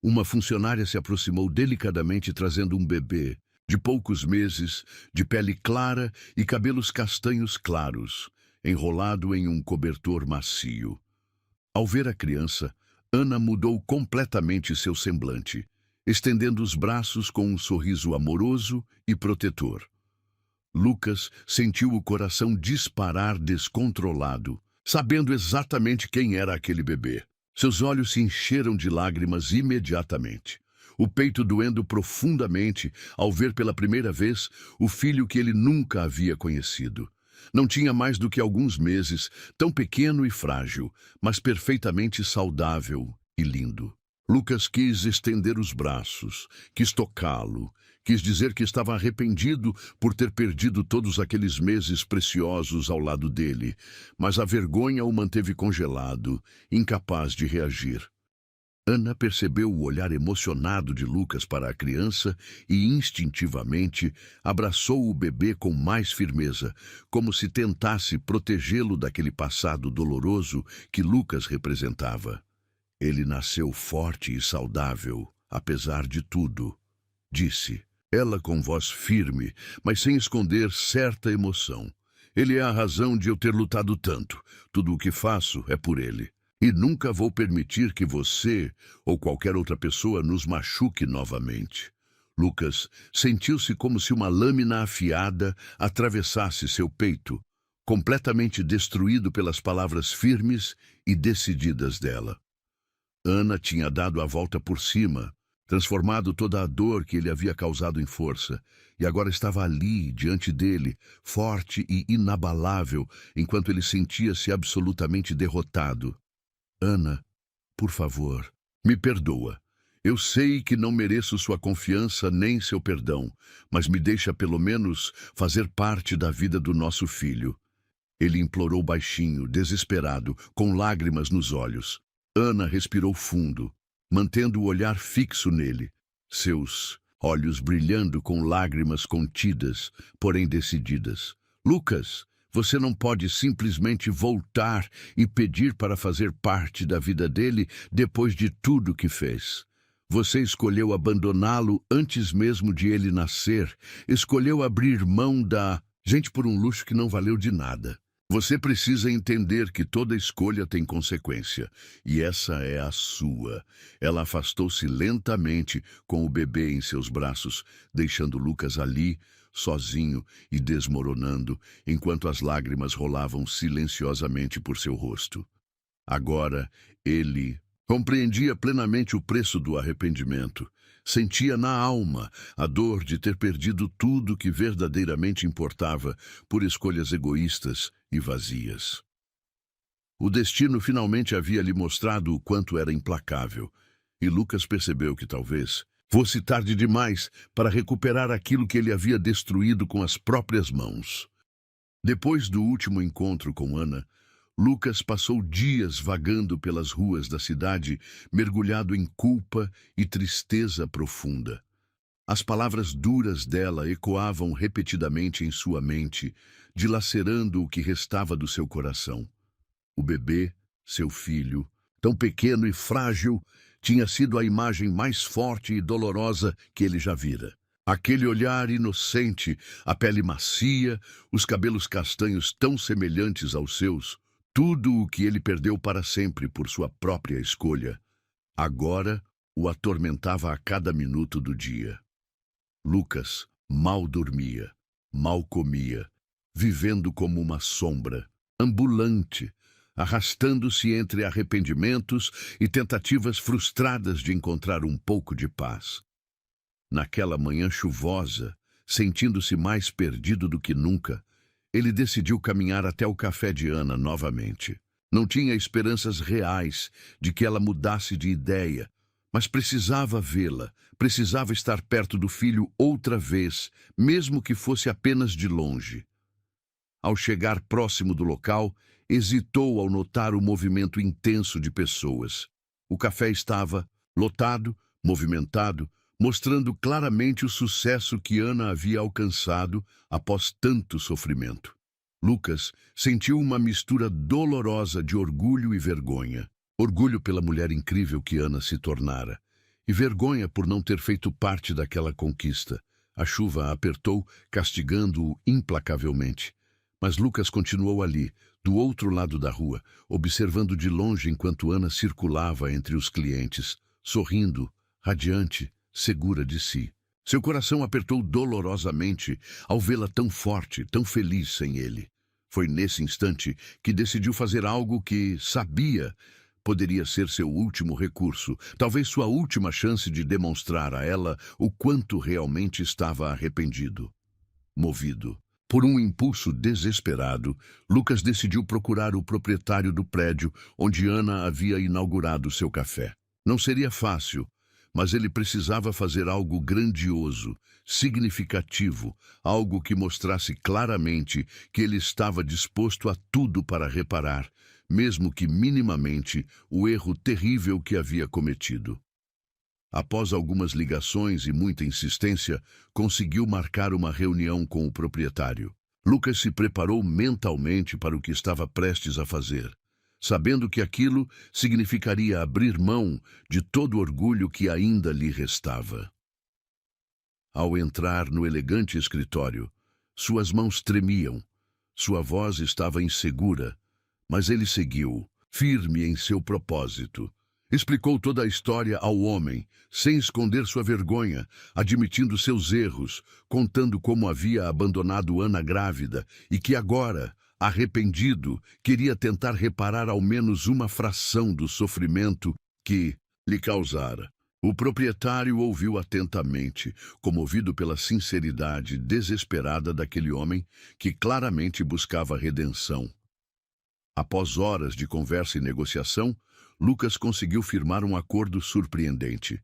Speaker 1: Uma funcionária se aproximou delicadamente trazendo um bebê, de poucos meses, de pele clara e cabelos castanhos claros, enrolado em um cobertor macio. Ao ver a criança, Ana mudou completamente seu semblante, estendendo os braços com um sorriso amoroso e protetor. Lucas sentiu o coração disparar descontrolado, sabendo exatamente quem era aquele bebê. Seus olhos se encheram de lágrimas imediatamente, o peito doendo profundamente ao ver pela primeira vez o filho que ele nunca havia conhecido. Não tinha mais do que alguns meses, tão pequeno e frágil, mas perfeitamente saudável e lindo. Lucas quis estender os braços, quis tocá-lo, quis dizer que estava arrependido por ter perdido todos aqueles meses preciosos ao lado dele, mas a vergonha o manteve congelado, incapaz de reagir. Ana percebeu o olhar emocionado de Lucas para a criança e, instintivamente, abraçou o bebê com mais firmeza, como se tentasse protegê-lo daquele passado doloroso que Lucas representava. Ele nasceu forte e saudável, apesar de tudo, disse ela com voz firme, mas sem esconder certa emoção. Ele é a razão de eu ter lutado tanto. Tudo o que faço é por ele. E nunca vou permitir que você ou qualquer outra pessoa nos machuque novamente. Lucas sentiu-se como se uma lâmina afiada atravessasse seu peito, completamente destruído pelas palavras firmes e decididas dela. Ana tinha dado a volta por cima, transformado toda a dor que ele havia causado em força, e agora estava ali, diante dele, forte e inabalável, enquanto ele sentia-se absolutamente derrotado. Ana, por favor, me perdoa. Eu sei que não mereço sua confiança nem seu perdão, mas me deixa pelo menos fazer parte da vida do nosso filho. Ele implorou baixinho, desesperado, com lágrimas nos olhos. Ana respirou fundo, mantendo o olhar fixo nele, seus olhos brilhando com lágrimas contidas, porém decididas. Lucas, Você não pode simplesmente voltar e pedir para fazer parte da vida dele depois de tudo que fez. Você escolheu abandoná-lo antes mesmo de ele nascer. Escolheu abrir mão da gente por um luxo que não valeu de nada. Você precisa entender que toda escolha tem consequência, e essa é a sua. Ela afastou-se lentamente com o bebê em seus braços, deixando Lucas ali, sozinho e desmoronando, enquanto as lágrimas rolavam silenciosamente por seu rosto. Agora, ele compreendia plenamente o preço do arrependimento. Sentia na alma a dor de ter perdido tudo que verdadeiramente importava por escolhas egoístas e vazias. O destino finalmente havia lhe mostrado o quanto era implacável, e Lucas percebeu que talvez fosse tarde demais para recuperar aquilo que ele havia destruído com as próprias mãos. Depois do último encontro com Ana, Lucas passou dias vagando pelas ruas da cidade, mergulhado em culpa e tristeza profunda. As palavras duras dela ecoavam repetidamente em sua mente, dilacerando o que restava do seu coração. O bebê, seu filho, tão pequeno e frágil, tinha sido a imagem mais forte e dolorosa que ele já vira. Aquele olhar inocente, a pele macia, os cabelos castanhos tão semelhantes aos seus, tudo o que ele perdeu para sempre por sua própria escolha, agora o atormentava a cada minuto do dia. Lucas mal dormia, mal comia, vivendo como uma sombra, ambulante, arrastando-se entre arrependimentos e tentativas frustradas de encontrar um pouco de paz. Naquela manhã chuvosa, sentindo-se mais perdido do que nunca, ele decidiu caminhar até o café de Ana novamente. Não tinha esperanças reais de que ela mudasse de ideia, mas precisava vê-la, precisava estar perto do filho outra vez, mesmo que fosse apenas de longe. Ao chegar próximo do local, hesitou ao notar o movimento intenso de pessoas. O café estava lotado, movimentado, mostrando claramente o sucesso que Ana havia alcançado após tanto sofrimento. Lucas sentiu uma mistura dolorosa de orgulho e vergonha. Orgulho pela mulher incrível que Ana se tornara, e vergonha por não ter feito parte daquela conquista. A chuva a apertou, castigando-o implacavelmente. Mas Lucas continuou ali, do outro lado da rua, observando de longe enquanto Ana circulava entre os clientes, sorrindo, radiante, segura de si. Seu coração apertou dolorosamente ao vê-la tão forte, tão feliz sem ele. Foi nesse instante que decidiu fazer algo que sabia poderia ser seu último recurso, talvez sua última chance de demonstrar a ela o quanto realmente estava arrependido. Movido por um impulso desesperado, Lucas decidiu procurar o proprietário do prédio onde Ana havia inaugurado seu café. Não seria fácil, mas ele precisava fazer algo grandioso, significativo, algo que mostrasse claramente que ele estava disposto a tudo para reparar, mesmo que minimamente, o erro terrível que havia cometido. Após algumas ligações e muita insistência, conseguiu marcar uma reunião com o proprietário. Lucas se preparou mentalmente para o que estava prestes a fazer, sabendo que aquilo significaria abrir mão de todo o orgulho que ainda lhe restava. Ao entrar no elegante escritório, suas mãos tremiam, sua voz estava insegura, mas ele seguiu, firme em seu propósito. Explicou toda a história ao homem, sem esconder sua vergonha, admitindo seus erros, contando como havia abandonado Ana grávida e que agora, arrependido, queria tentar reparar ao menos uma fração do sofrimento que lhe causara. O proprietário ouviu atentamente, comovido pela sinceridade desesperada daquele homem que claramente buscava redenção. Após horas de conversa e negociação, Lucas conseguiu firmar um acordo surpreendente.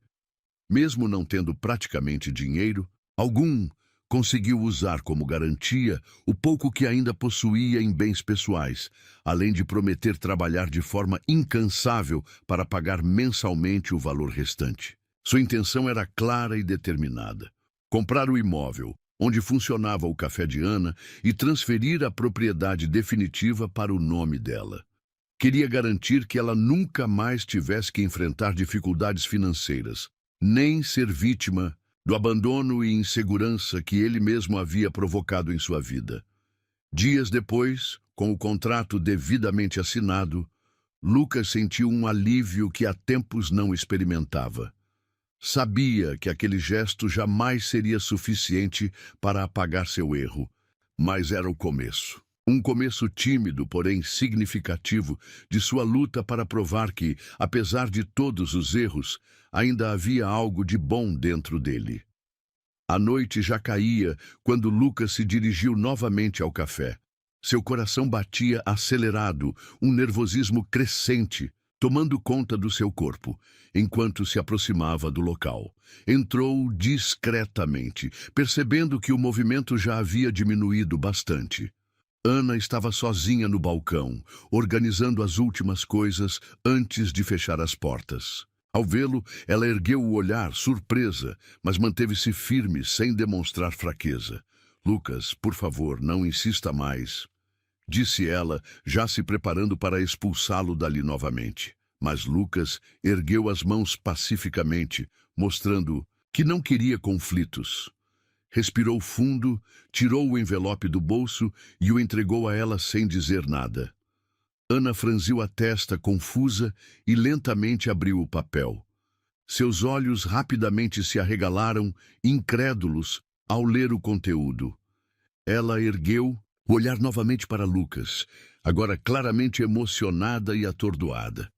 Speaker 1: Mesmo não tendo praticamente dinheiro algum, conseguiu usar como garantia o pouco que ainda possuía em bens pessoais, além de prometer trabalhar de forma incansável para pagar mensalmente o valor restante. Sua intenção era clara e determinada: comprar o imóvel, onde funcionava o café de Ana, e transferir a propriedade definitiva para o nome dela. Queria garantir que ela nunca mais tivesse que enfrentar dificuldades financeiras, nem ser vítima do abandono e insegurança que ele mesmo havia provocado em sua vida. Dias depois, com o contrato devidamente assinado, Lucas sentiu um alívio que há tempos não experimentava. Sabia que aquele gesto jamais seria suficiente para apagar seu erro, mas era o começo. Um começo tímido, porém significativo, de sua luta para provar que, apesar de todos os erros, ainda havia algo de bom dentro dele. A noite já caía quando Lucas se dirigiu novamente ao café. Seu coração batia acelerado, um nervosismo crescente, tomando conta do seu corpo, enquanto se aproximava do local. Entrou discretamente, percebendo que o movimento já havia diminuído bastante. Ana estava sozinha no balcão, organizando as últimas coisas antes de fechar as portas. Ao vê-lo, ela ergueu o olhar, surpresa, mas manteve-se firme, sem demonstrar fraqueza. "Lucas, por favor, não insista mais", disse ela, já se preparando para expulsá-lo dali novamente. Mas Lucas ergueu as mãos pacificamente, mostrando que não queria conflitos. Respirou fundo, tirou o envelope do bolso e o entregou a ela sem dizer nada. Ana franziu a testa, confusa, e lentamente abriu o papel. Seus olhos rapidamente se arregalaram, incrédulos, ao ler o conteúdo. Ela ergueu o olhar novamente para Lucas, agora claramente emocionada e atordoada.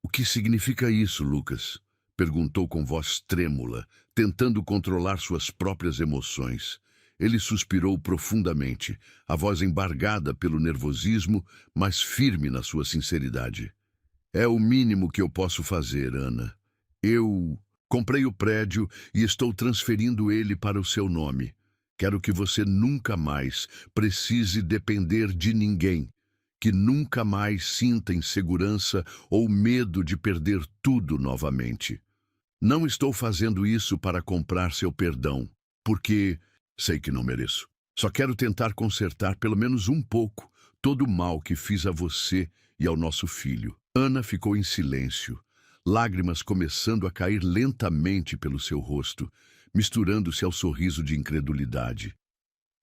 Speaker 1: "O que significa isso, Lucas?", perguntou com voz trêmula, tentando controlar suas próprias emoções. Ele suspirou profundamente, a voz embargada pelo nervosismo, mas firme na sua sinceridade. "É o mínimo que eu posso fazer, Ana. Eu comprei o prédio e estou transferindo ele para o seu nome. Quero que você nunca mais precise depender de ninguém, que nunca mais sinta insegurança ou medo de perder tudo novamente. Não estou fazendo isso para comprar seu perdão, porque sei que não mereço. Só quero tentar consertar pelo menos um pouco todo o mal que fiz a você e ao nosso filho." Ana ficou em silêncio, lágrimas começando a cair lentamente pelo seu rosto, misturando-se ao sorriso de incredulidade.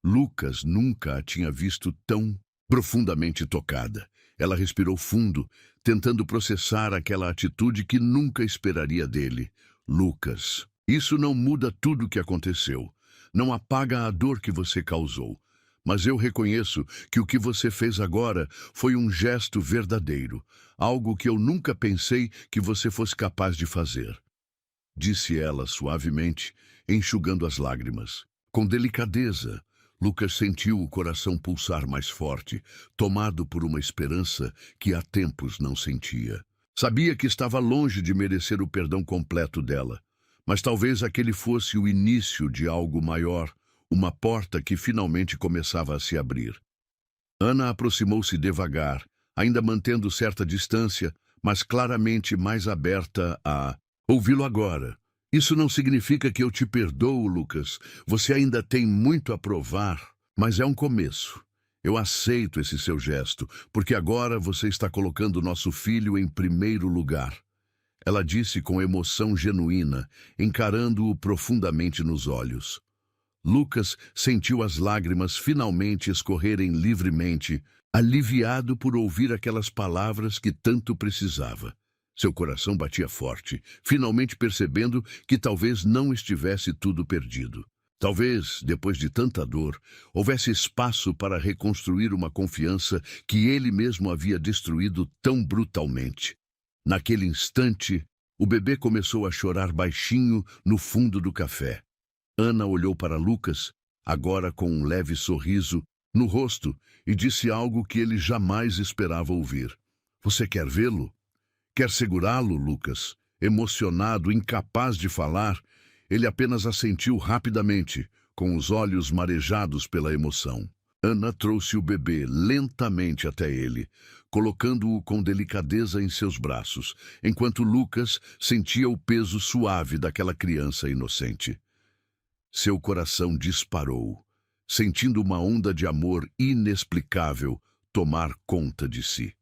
Speaker 1: Lucas nunca a tinha visto tão profundamente tocada. Ela respirou fundo, tentando processar aquela atitude que nunca esperaria dele. "Lucas, isso não muda tudo o que aconteceu. Não apaga a dor que você causou. Mas eu reconheço que o que você fez agora foi um gesto verdadeiro, algo que eu nunca pensei que você fosse capaz de fazer", disse ela suavemente, enxugando as lágrimas. Com delicadeza, Lucas sentiu o coração pulsar mais forte, tomado por uma esperança que há tempos não sentia. Sabia que estava longe de merecer o perdão completo dela, mas talvez aquele fosse o início de algo maior, uma porta que finalmente começava a se abrir. Ana aproximou-se devagar, ainda mantendo certa distância, mas claramente mais aberta a ouvi-lo agora. "Isso não significa que eu te perdoo, Lucas. Você ainda tem muito a provar, mas é um começo. Eu aceito esse seu gesto, porque agora você está colocando nosso filho em primeiro lugar", ela disse com emoção genuína, encarando-o profundamente nos olhos. Lucas sentiu as lágrimas finalmente escorrerem livremente, aliviado por ouvir aquelas palavras que tanto precisava. Seu coração batia forte, finalmente percebendo que talvez não estivesse tudo perdido. Talvez, depois de tanta dor, houvesse espaço para reconstruir uma confiança que ele mesmo havia destruído tão brutalmente. Naquele instante, o bebê começou a chorar baixinho no fundo do café. Ana olhou para Lucas, agora com um leve sorriso no rosto, e disse algo que ele jamais esperava ouvir. "Você quer vê-lo? Quer segurá-lo, Lucas?" Emocionado, incapaz de falar, ele apenas assentiu rapidamente, com os olhos marejados pela emoção. Ana trouxe o bebê lentamente até ele, colocando-o com delicadeza em seus braços, enquanto Lucas sentia o peso suave daquela criança inocente. Seu coração disparou, sentindo uma onda de amor inexplicável tomar conta de si.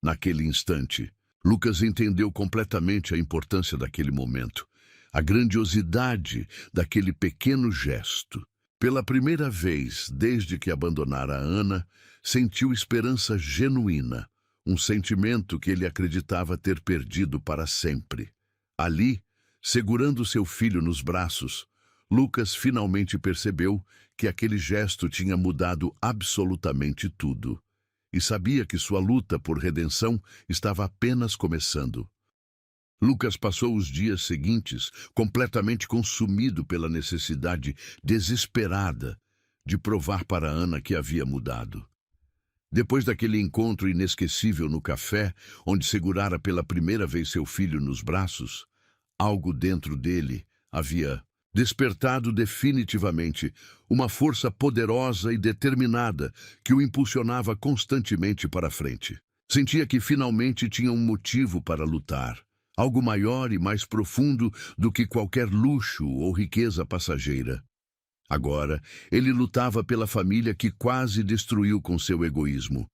Speaker 1: Naquele instante, Lucas entendeu completamente a importância daquele momento, a grandiosidade daquele pequeno gesto. Pela primeira vez desde que abandonara Ana, sentiu esperança genuína, um sentimento que ele acreditava ter perdido para sempre. Ali, segurando seu filho nos braços, Lucas finalmente percebeu que aquele gesto tinha mudado absolutamente tudo, e sabia que sua luta por redenção estava apenas começando. Lucas passou os dias seguintes completamente consumido pela necessidade desesperada de provar para Ana que havia mudado. Depois daquele encontro inesquecível no café, onde segurara pela primeira vez seu filho nos braços, algo dentro dele havia despertado definitivamente uma força poderosa e determinada que o impulsionava constantemente para a frente. Sentia que finalmente tinha um motivo para lutar, algo maior e mais profundo do que qualquer luxo ou riqueza passageira. Agora, ele lutava pela família que quase destruiu com seu egoísmo.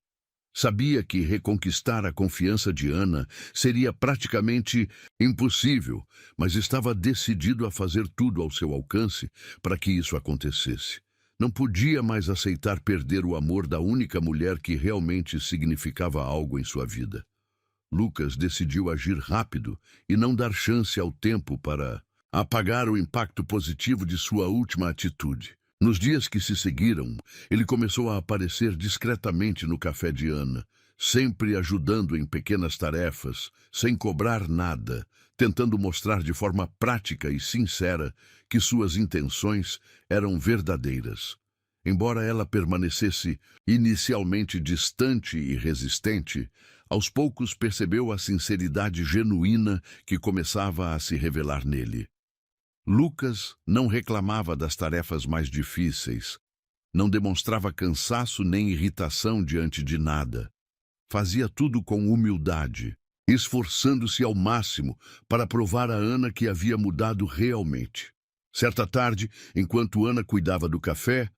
Speaker 1: Sabia que reconquistar a confiança de Ana seria praticamente impossível, mas estava decidido a fazer tudo ao seu alcance para que isso acontecesse. Não podia mais aceitar perder o amor da única mulher que realmente significava algo em sua vida. Lucas decidiu agir rápido e não dar chance ao tempo para apagar o impacto positivo de sua última atitude. Nos dias que se seguiram, ele começou a aparecer discretamente no café de Ana, sempre ajudando em pequenas tarefas, sem cobrar nada, tentando mostrar de forma prática e sincera que suas intenções eram verdadeiras. Embora ela permanecesse inicialmente distante e resistente, aos poucos percebeu a sinceridade genuína que começava a se revelar nele. Lucas não reclamava das tarefas mais difíceis, não demonstrava cansaço nem irritação diante de nada. Fazia tudo com humildade, esforçando-se ao máximo para provar a Ana que havia mudado realmente. Certa tarde, enquanto Ana cuidava do café,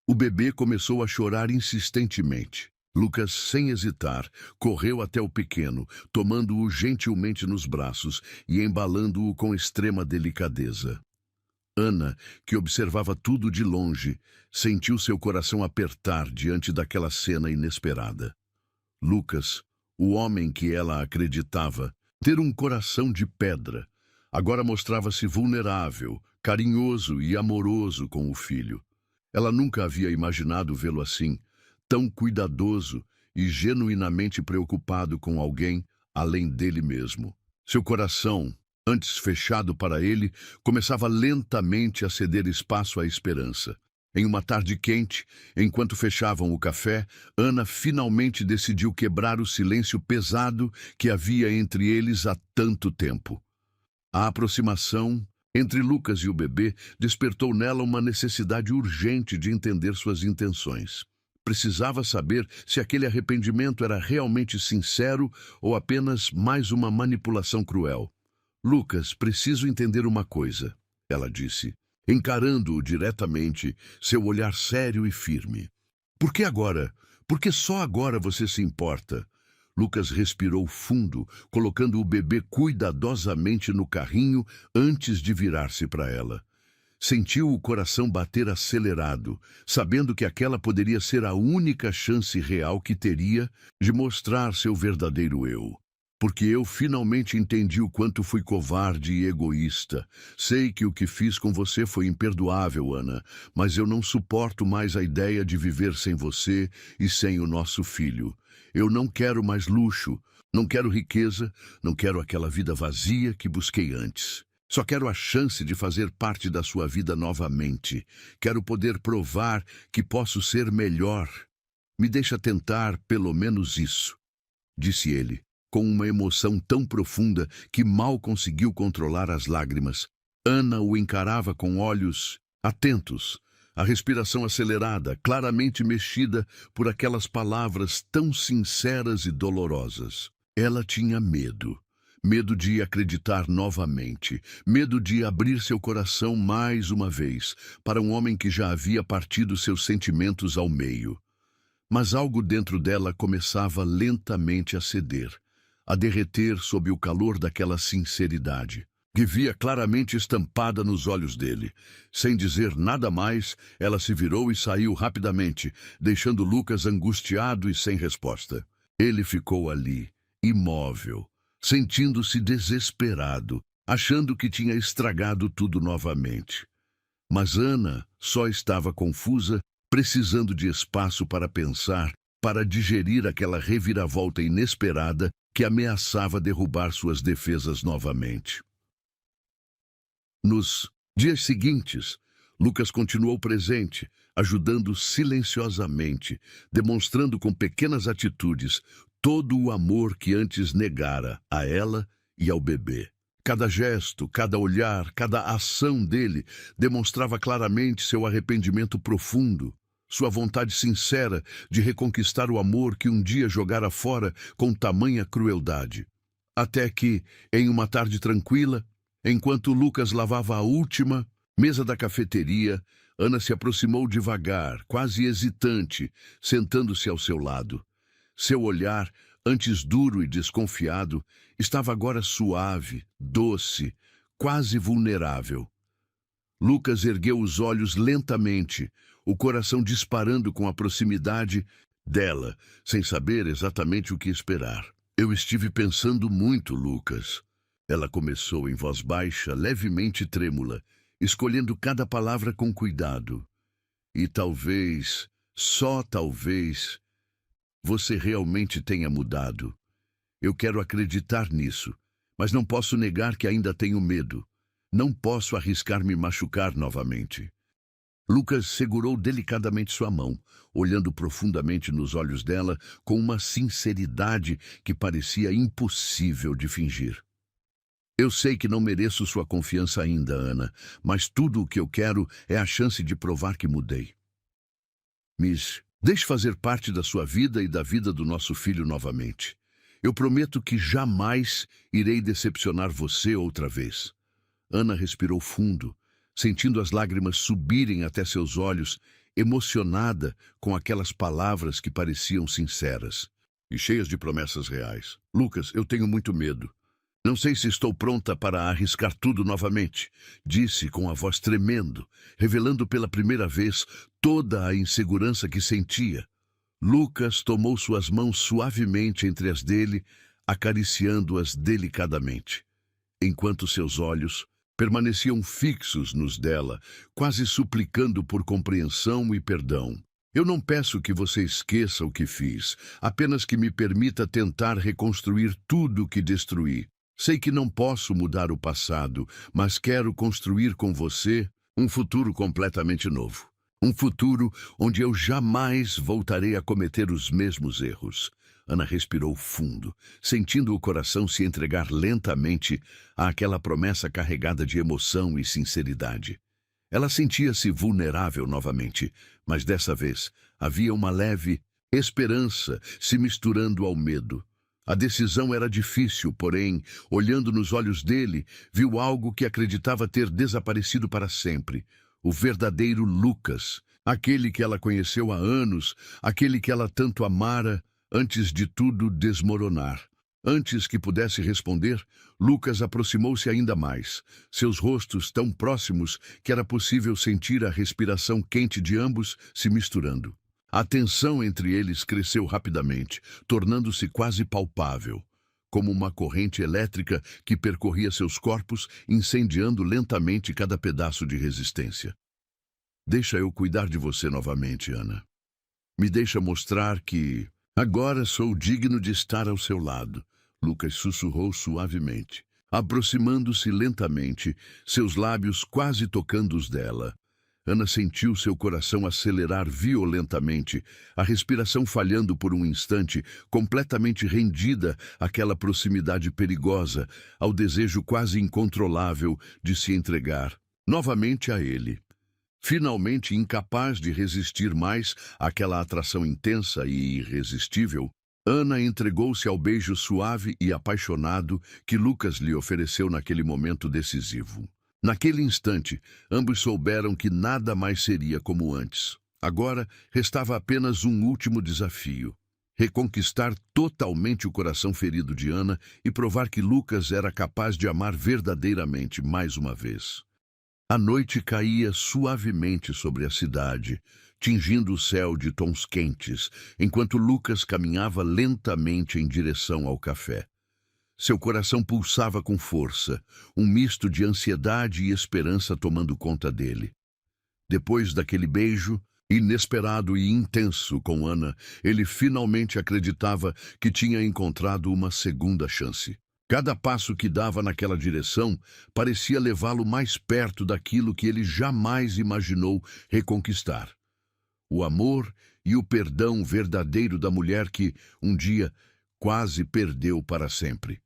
Speaker 1: o bebê começou a chorar insistentemente. Lucas, sem hesitar, correu até o pequeno, tomando-o gentilmente nos braços e embalando-o com extrema delicadeza. Ana, que observava tudo de longe, sentiu seu coração apertar diante daquela cena inesperada. Lucas, o homem que ela acreditava ter um coração de pedra, agora mostrava-se vulnerável, carinhoso e amoroso com o filho. Ela nunca havia imaginado vê-lo assim, tão cuidadoso e genuinamente preocupado com alguém além dele mesmo. Seu coração, antes fechado para ele, começava lentamente a ceder espaço à esperança. Em uma tarde quente, enquanto fechavam o café, Ana finalmente decidiu quebrar o silêncio pesado que havia entre eles há tanto tempo. A aproximação entre Lucas e o bebê despertou nela uma necessidade urgente de entender suas intenções. Precisava saber se aquele arrependimento era realmente sincero ou apenas mais uma manipulação cruel. Lucas, preciso entender uma coisa, ela disse, encarando-o diretamente, seu olhar sério e firme. Por que agora? Por que só agora você se importa? Lucas respirou fundo, colocando o bebê cuidadosamente no carrinho antes de virar-se para ela. Sentiu o coração bater acelerado, sabendo que aquela poderia ser a única chance real que teria de mostrar seu verdadeiro eu. Porque eu finalmente entendi o quanto fui covarde e egoísta. Sei que o que fiz com você foi imperdoável, Ana, mas eu não suporto mais a ideia de viver sem você e sem o nosso filho. Eu não quero mais luxo, não quero riqueza, não quero aquela vida vazia que busquei antes. Só quero a chance de fazer parte da sua vida novamente. Quero poder provar que posso ser melhor. Me deixa tentar pelo menos isso, disse ele, com uma emoção tão profunda que mal conseguiu controlar as lágrimas. Ana o encarava com olhos atentos, a respiração acelerada, claramente mexida por aquelas palavras tão sinceras e dolorosas. Ela tinha medo. Medo de acreditar novamente, medo de abrir seu coração mais uma vez para um homem que já havia partido seus sentimentos ao meio. Mas algo dentro dela começava lentamente a ceder, a derreter sob o calor daquela sinceridade, que via claramente estampada nos olhos dele. Sem dizer nada mais, ela se virou e saiu rapidamente, deixando Lucas angustiado e sem resposta. Ele ficou ali, imóvel, sentindo-se desesperado, achando que tinha estragado tudo novamente. Mas Ana só estava confusa, precisando de espaço para pensar, para digerir aquela reviravolta inesperada que ameaçava derrubar suas defesas novamente. Nos dias seguintes, Lucas continuou presente, ajudando silenciosamente, demonstrando com pequenas atitudes todo o amor que antes negara a ela e ao bebê. Cada gesto, cada olhar, cada ação dele demonstrava claramente seu arrependimento profundo, sua vontade sincera de reconquistar o amor que um dia jogara fora com tamanha crueldade. Até que, em uma tarde tranquila, enquanto Lucas lavava a última mesa da cafeteria, Ana se aproximou devagar, quase hesitante, sentando-se ao seu lado. Seu olhar, antes duro e desconfiado, estava agora suave, doce, quase vulnerável. Lucas ergueu os olhos lentamente, o coração disparando com a proximidade dela, sem saber exatamente o que esperar. Eu estive pensando muito, Lucas. Ela começou em voz baixa, levemente trêmula, escolhendo cada palavra com cuidado. E talvez, só talvez, você realmente tenha mudado. Eu quero acreditar nisso, mas não posso negar que ainda tenho medo. Não posso arriscar me machucar novamente. Lucas segurou delicadamente sua mão, olhando profundamente nos olhos dela com uma sinceridade que parecia impossível de fingir. Eu sei que não mereço sua confiança ainda, Ana, mas tudo o que eu quero é a chance de provar que mudei. Miss, deixe fazer parte da sua vida e da vida do nosso filho novamente. Eu prometo que jamais irei decepcionar você outra vez. Ana respirou fundo, sentindo as lágrimas subirem até seus olhos, emocionada com aquelas palavras que pareciam sinceras e cheias de promessas reais. Lucas, eu tenho muito medo. Não sei se estou pronta para arriscar tudo novamente, disse com a voz tremendo, revelando pela primeira vez toda a insegurança que sentia. Lucas tomou suas mãos suavemente entre as dele, acariciando-as delicadamente, enquanto seus olhos permaneciam fixos nos dela, quase suplicando por compreensão e perdão. Eu não peço que você esqueça o que fiz, apenas que me permita tentar reconstruir tudo o que destruí. Sei que não posso mudar o passado, mas quero construir com você um futuro completamente novo. Um futuro onde eu jamais voltarei a cometer os mesmos erros. Ana respirou fundo, sentindo o coração se entregar lentamente àquela promessa carregada de emoção e sinceridade. Ela sentia-se vulnerável novamente, mas dessa vez havia uma leve esperança se misturando ao medo. A decisão era difícil, porém, olhando nos olhos dele, viu algo que acreditava ter desaparecido para sempre. O verdadeiro Lucas, aquele que ela conheceu há anos, aquele que ela tanto amara, antes de tudo desmoronar. Antes que pudesse responder, Lucas aproximou-se ainda mais, seus rostos tão próximos que era possível sentir a respiração quente de ambos se misturando. A tensão entre eles cresceu rapidamente, tornando-se quase palpável, como uma corrente elétrica que percorria seus corpos, incendiando lentamente cada pedaço de resistência. Deixa eu cuidar de você novamente, Ana. Me deixa mostrar que agora sou digno de estar ao seu lado, Lucas sussurrou suavemente, aproximando-se lentamente, seus lábios quase tocando os dela. Ana sentiu seu coração acelerar violentamente, a respiração falhando por um instante, completamente rendida àquela proximidade perigosa, ao desejo quase incontrolável de se entregar novamente a ele. Finalmente incapaz de resistir mais àquela atração intensa e irresistível, Ana entregou-se ao beijo suave e apaixonado que Lucas lhe ofereceu naquele momento decisivo. Naquele instante, ambos souberam que nada mais seria como antes. Agora, restava apenas um último desafio: reconquistar totalmente o coração ferido de Ana e provar que Lucas era capaz de amar verdadeiramente mais uma vez. A noite caía suavemente sobre a cidade, tingindo o céu de tons quentes, enquanto Lucas caminhava lentamente em direção ao café. Seu coração pulsava com força, um misto de ansiedade e esperança tomando conta dele. Depois daquele beijo, inesperado e intenso com Ana, ele finalmente acreditava que tinha encontrado uma segunda chance. Cada passo que dava naquela direção parecia levá-lo mais perto daquilo que ele jamais imaginou reconquistar: o amor e o perdão verdadeiro da mulher que, um dia, quase perdeu para sempre.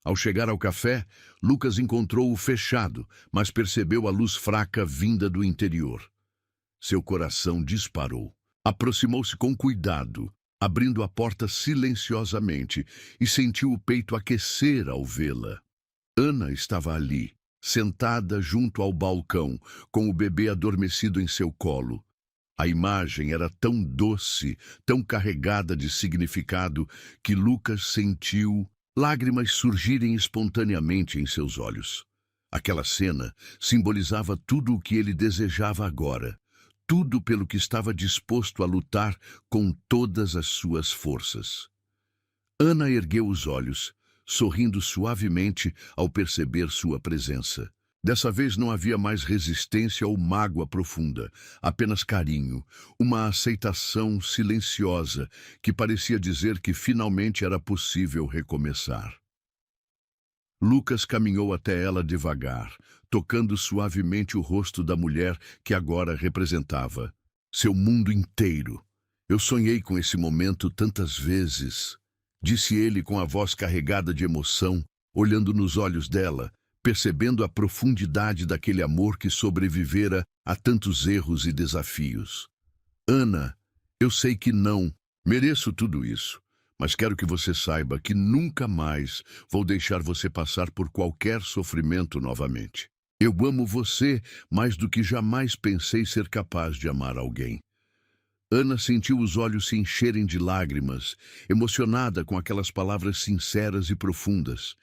Speaker 1: Ao chegar ao café, Lucas encontrou-o fechado, mas percebeu a luz fraca vinda do interior. Seu coração disparou. Aproximou-se com cuidado, abrindo a porta silenciosamente, e sentiu o peito aquecer ao vê-la. Ana estava ali, sentada junto ao balcão, com o bebê adormecido em seu colo. A imagem era tão doce, tão carregada de significado, que Lucas sentiu lágrimas surgirem espontaneamente em seus olhos. Aquela cena simbolizava tudo o que ele desejava agora, tudo pelo que estava disposto a lutar com todas as suas forças. Ana ergueu os olhos, sorrindo suavemente ao perceber sua presença. Dessa vez não havia mais resistência ou mágoa profunda, apenas carinho, uma aceitação silenciosa que parecia dizer que finalmente era possível recomeçar. Lucas caminhou até ela devagar, tocando suavemente o rosto da mulher que agora representava seu mundo inteiro. Eu sonhei com esse momento tantas vezes, disse ele com a voz carregada de emoção, olhando nos olhos dela, percebendo a profundidade daquele amor que sobrevivera a tantos erros e desafios. Ana, eu sei que não mereço tudo isso, mas quero que você saiba que nunca mais vou deixar você passar por qualquer sofrimento novamente. Eu amo você mais do que jamais pensei ser capaz de amar alguém. Ana sentiu os olhos se encherem de lágrimas, emocionada com aquelas palavras sinceras e profundas.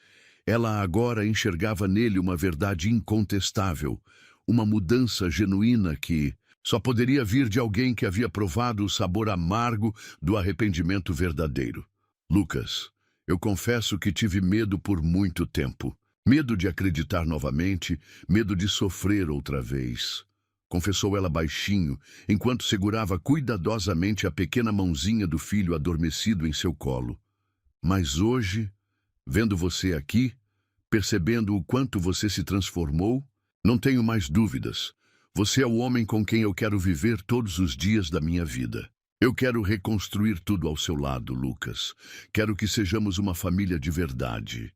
Speaker 1: Ela agora enxergava nele uma verdade incontestável, uma mudança genuína que só poderia vir de alguém que havia provado o sabor amargo do arrependimento verdadeiro. Lucas, eu confesso que tive medo por muito tempo. Medo de acreditar novamente, medo de sofrer outra vez, confessou ela baixinho, enquanto segurava cuidadosamente a pequena mãozinha do filho adormecido em seu colo. Mas hoje, vendo você aqui, percebendo o quanto você se transformou, não tenho mais dúvidas. Você é o homem com quem eu quero viver todos os dias da minha vida. Eu quero reconstruir tudo ao seu lado, Lucas. Quero que sejamos uma família de verdade.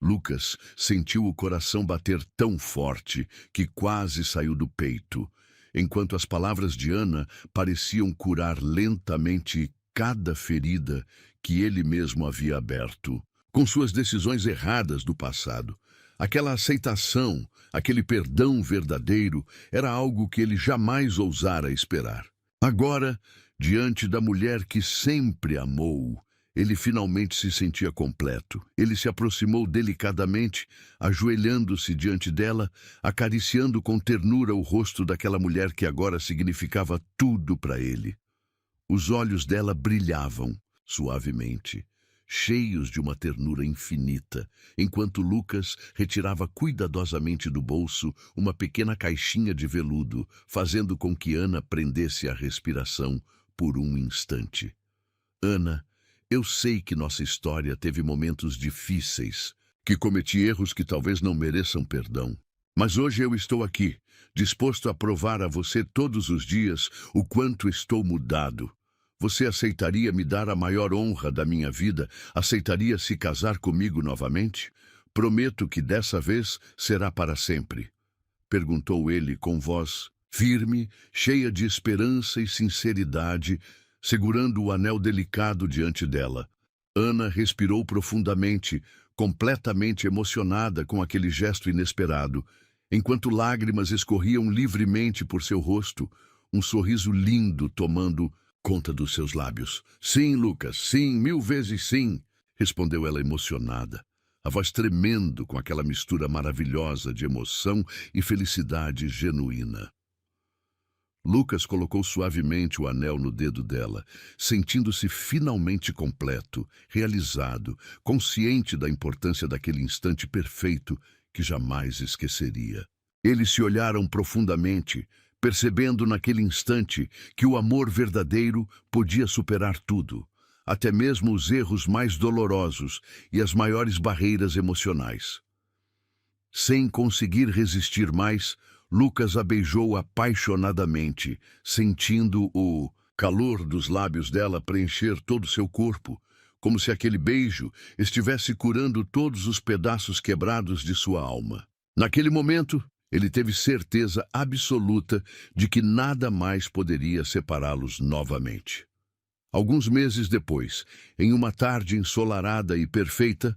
Speaker 1: Lucas sentiu o coração bater tão forte que quase saiu do peito, enquanto as palavras de Ana pareciam curar lentamente cada ferida que ele mesmo havia aberto, com suas decisões erradas do passado. Aquela aceitação, aquele perdão verdadeiro, era algo que ele jamais ousara esperar. Agora, diante da mulher que sempre amou, ele finalmente se sentia completo. Ele se aproximou delicadamente, ajoelhando-se diante dela, acariciando com ternura o rosto daquela mulher que agora significava tudo para ele. Os olhos dela brilhavam suavemente, cheios de uma ternura infinita, enquanto Lucas retirava cuidadosamente do bolso uma pequena caixinha de veludo, fazendo com que Ana prendesse a respiração por um instante. Ana, eu sei que nossa história teve momentos difíceis, que cometi erros que talvez não mereçam perdão. Mas hoje eu estou aqui, disposto a provar a você todos os dias o quanto estou mudado. Você aceitaria me dar a maior honra da minha vida? Aceitaria se casar comigo novamente? Prometo que dessa vez será para sempre. Perguntou ele com voz firme, cheia de esperança e sinceridade, segurando o anel delicado diante dela. Ana respirou profundamente, completamente emocionada com aquele gesto inesperado, enquanto lágrimas escorriam livremente por seu rosto, um sorriso lindo tomando conta dos seus lábios. "Sim, Lucas, sim, 1000 vezes sim", respondeu ela emocionada, a voz tremendo com aquela mistura maravilhosa de emoção e felicidade genuína. Lucas colocou suavemente o anel no dedo dela, sentindo-se finalmente completo, realizado, consciente da importância daquele instante perfeito que jamais esqueceria. Eles se olharam profundamente, percebendo naquele instante que o amor verdadeiro podia superar tudo, até mesmo os erros mais dolorosos e as maiores barreiras emocionais. Sem conseguir resistir mais, Lucas a beijou apaixonadamente, sentindo o calor dos lábios dela preencher todo o seu corpo, como se aquele beijo estivesse curando todos os pedaços quebrados de sua alma. Naquele momento, ele teve certeza absoluta de que nada mais poderia separá-los novamente. Alguns meses depois, em uma tarde ensolarada e perfeita,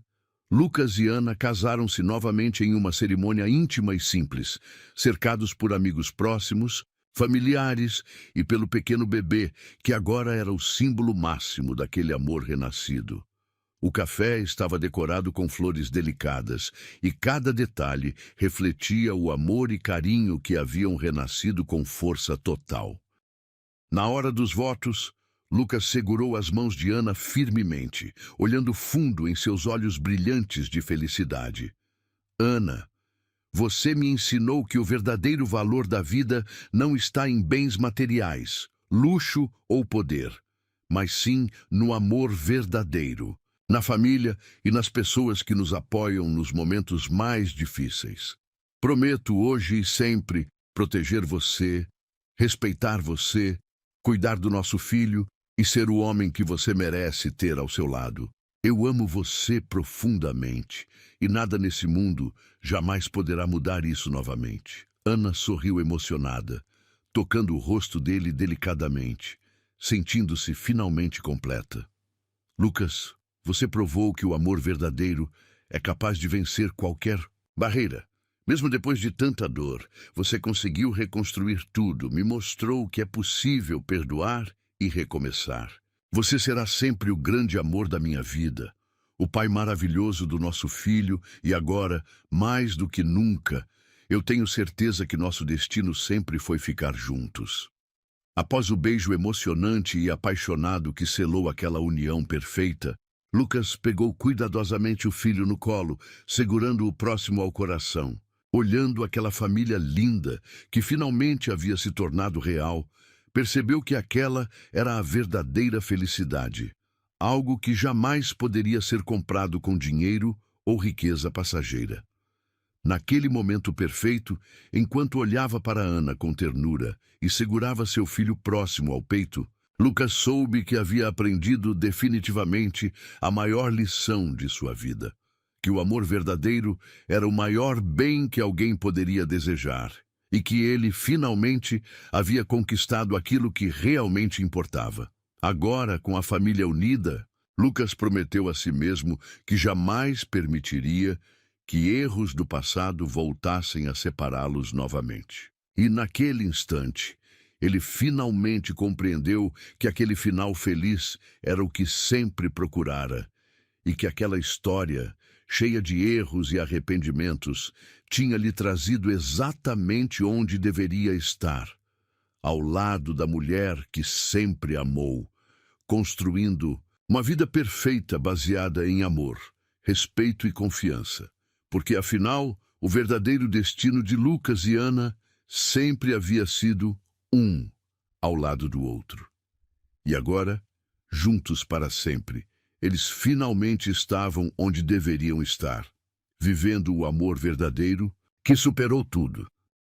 Speaker 1: Lucas e Ana casaram-se novamente em uma cerimônia íntima e simples, cercados por amigos próximos, familiares e pelo pequeno bebê, que agora era o símbolo máximo daquele amor renascido. O café estava decorado com flores delicadas, e cada detalhe refletia o amor e carinho que haviam renascido com força total. Na hora dos votos, Lucas segurou as mãos de Ana firmemente, olhando fundo em seus olhos brilhantes de felicidade. "Ana, você me ensinou que o verdadeiro valor da vida não está em bens materiais, luxo ou poder, mas sim no amor verdadeiro, na família e nas pessoas que nos apoiam nos momentos mais difíceis. Prometo hoje e sempre proteger você, respeitar você, cuidar do nosso filho e ser o homem que você merece ter ao seu lado. Eu amo você profundamente, e nada nesse mundo jamais poderá mudar isso novamente." Ana sorriu emocionada, tocando o rosto dele delicadamente, sentindo-se finalmente completa. "Lucas, você provou que o amor verdadeiro é capaz de vencer qualquer barreira. Mesmo depois de tanta dor, você conseguiu reconstruir tudo, me mostrou que é possível perdoar e recomeçar. Você será sempre o grande amor da minha vida, o pai maravilhoso do nosso filho, e agora, mais do que nunca, eu tenho certeza que nosso destino sempre foi ficar juntos." Após o beijo emocionante e apaixonado que selou aquela união perfeita, Lucas pegou cuidadosamente o filho no colo, segurando-o próximo ao coração. Olhando aquela família linda que finalmente havia se tornado real, percebeu que aquela era a verdadeira felicidade, algo que jamais poderia ser comprado com dinheiro ou riqueza passageira. Naquele momento perfeito, enquanto olhava para Ana com ternura e segurava seu filho próximo ao peito, Lucas soube que havia aprendido definitivamente a maior lição de sua vida, que o amor verdadeiro era o maior bem que alguém poderia desejar, e que ele, finalmente, havia conquistado aquilo que realmente importava. Agora, com a família unida, Lucas prometeu a si mesmo que jamais permitiria que erros do passado voltassem a separá-los novamente. E naquele instante, ele finalmente compreendeu que aquele final feliz era o que sempre procurara, e que aquela história, cheia de erros e arrependimentos, tinha lhe trazido exatamente onde deveria estar, ao lado da mulher que sempre amou, construindo uma vida perfeita baseada em amor, respeito e confiança, porque afinal, o verdadeiro destino de Lucas e Ana sempre havia sido um ao lado do outro. E agora, juntos para sempre, eles finalmente estavam onde deveriam estar, vivendo o amor verdadeiro que superou tudo.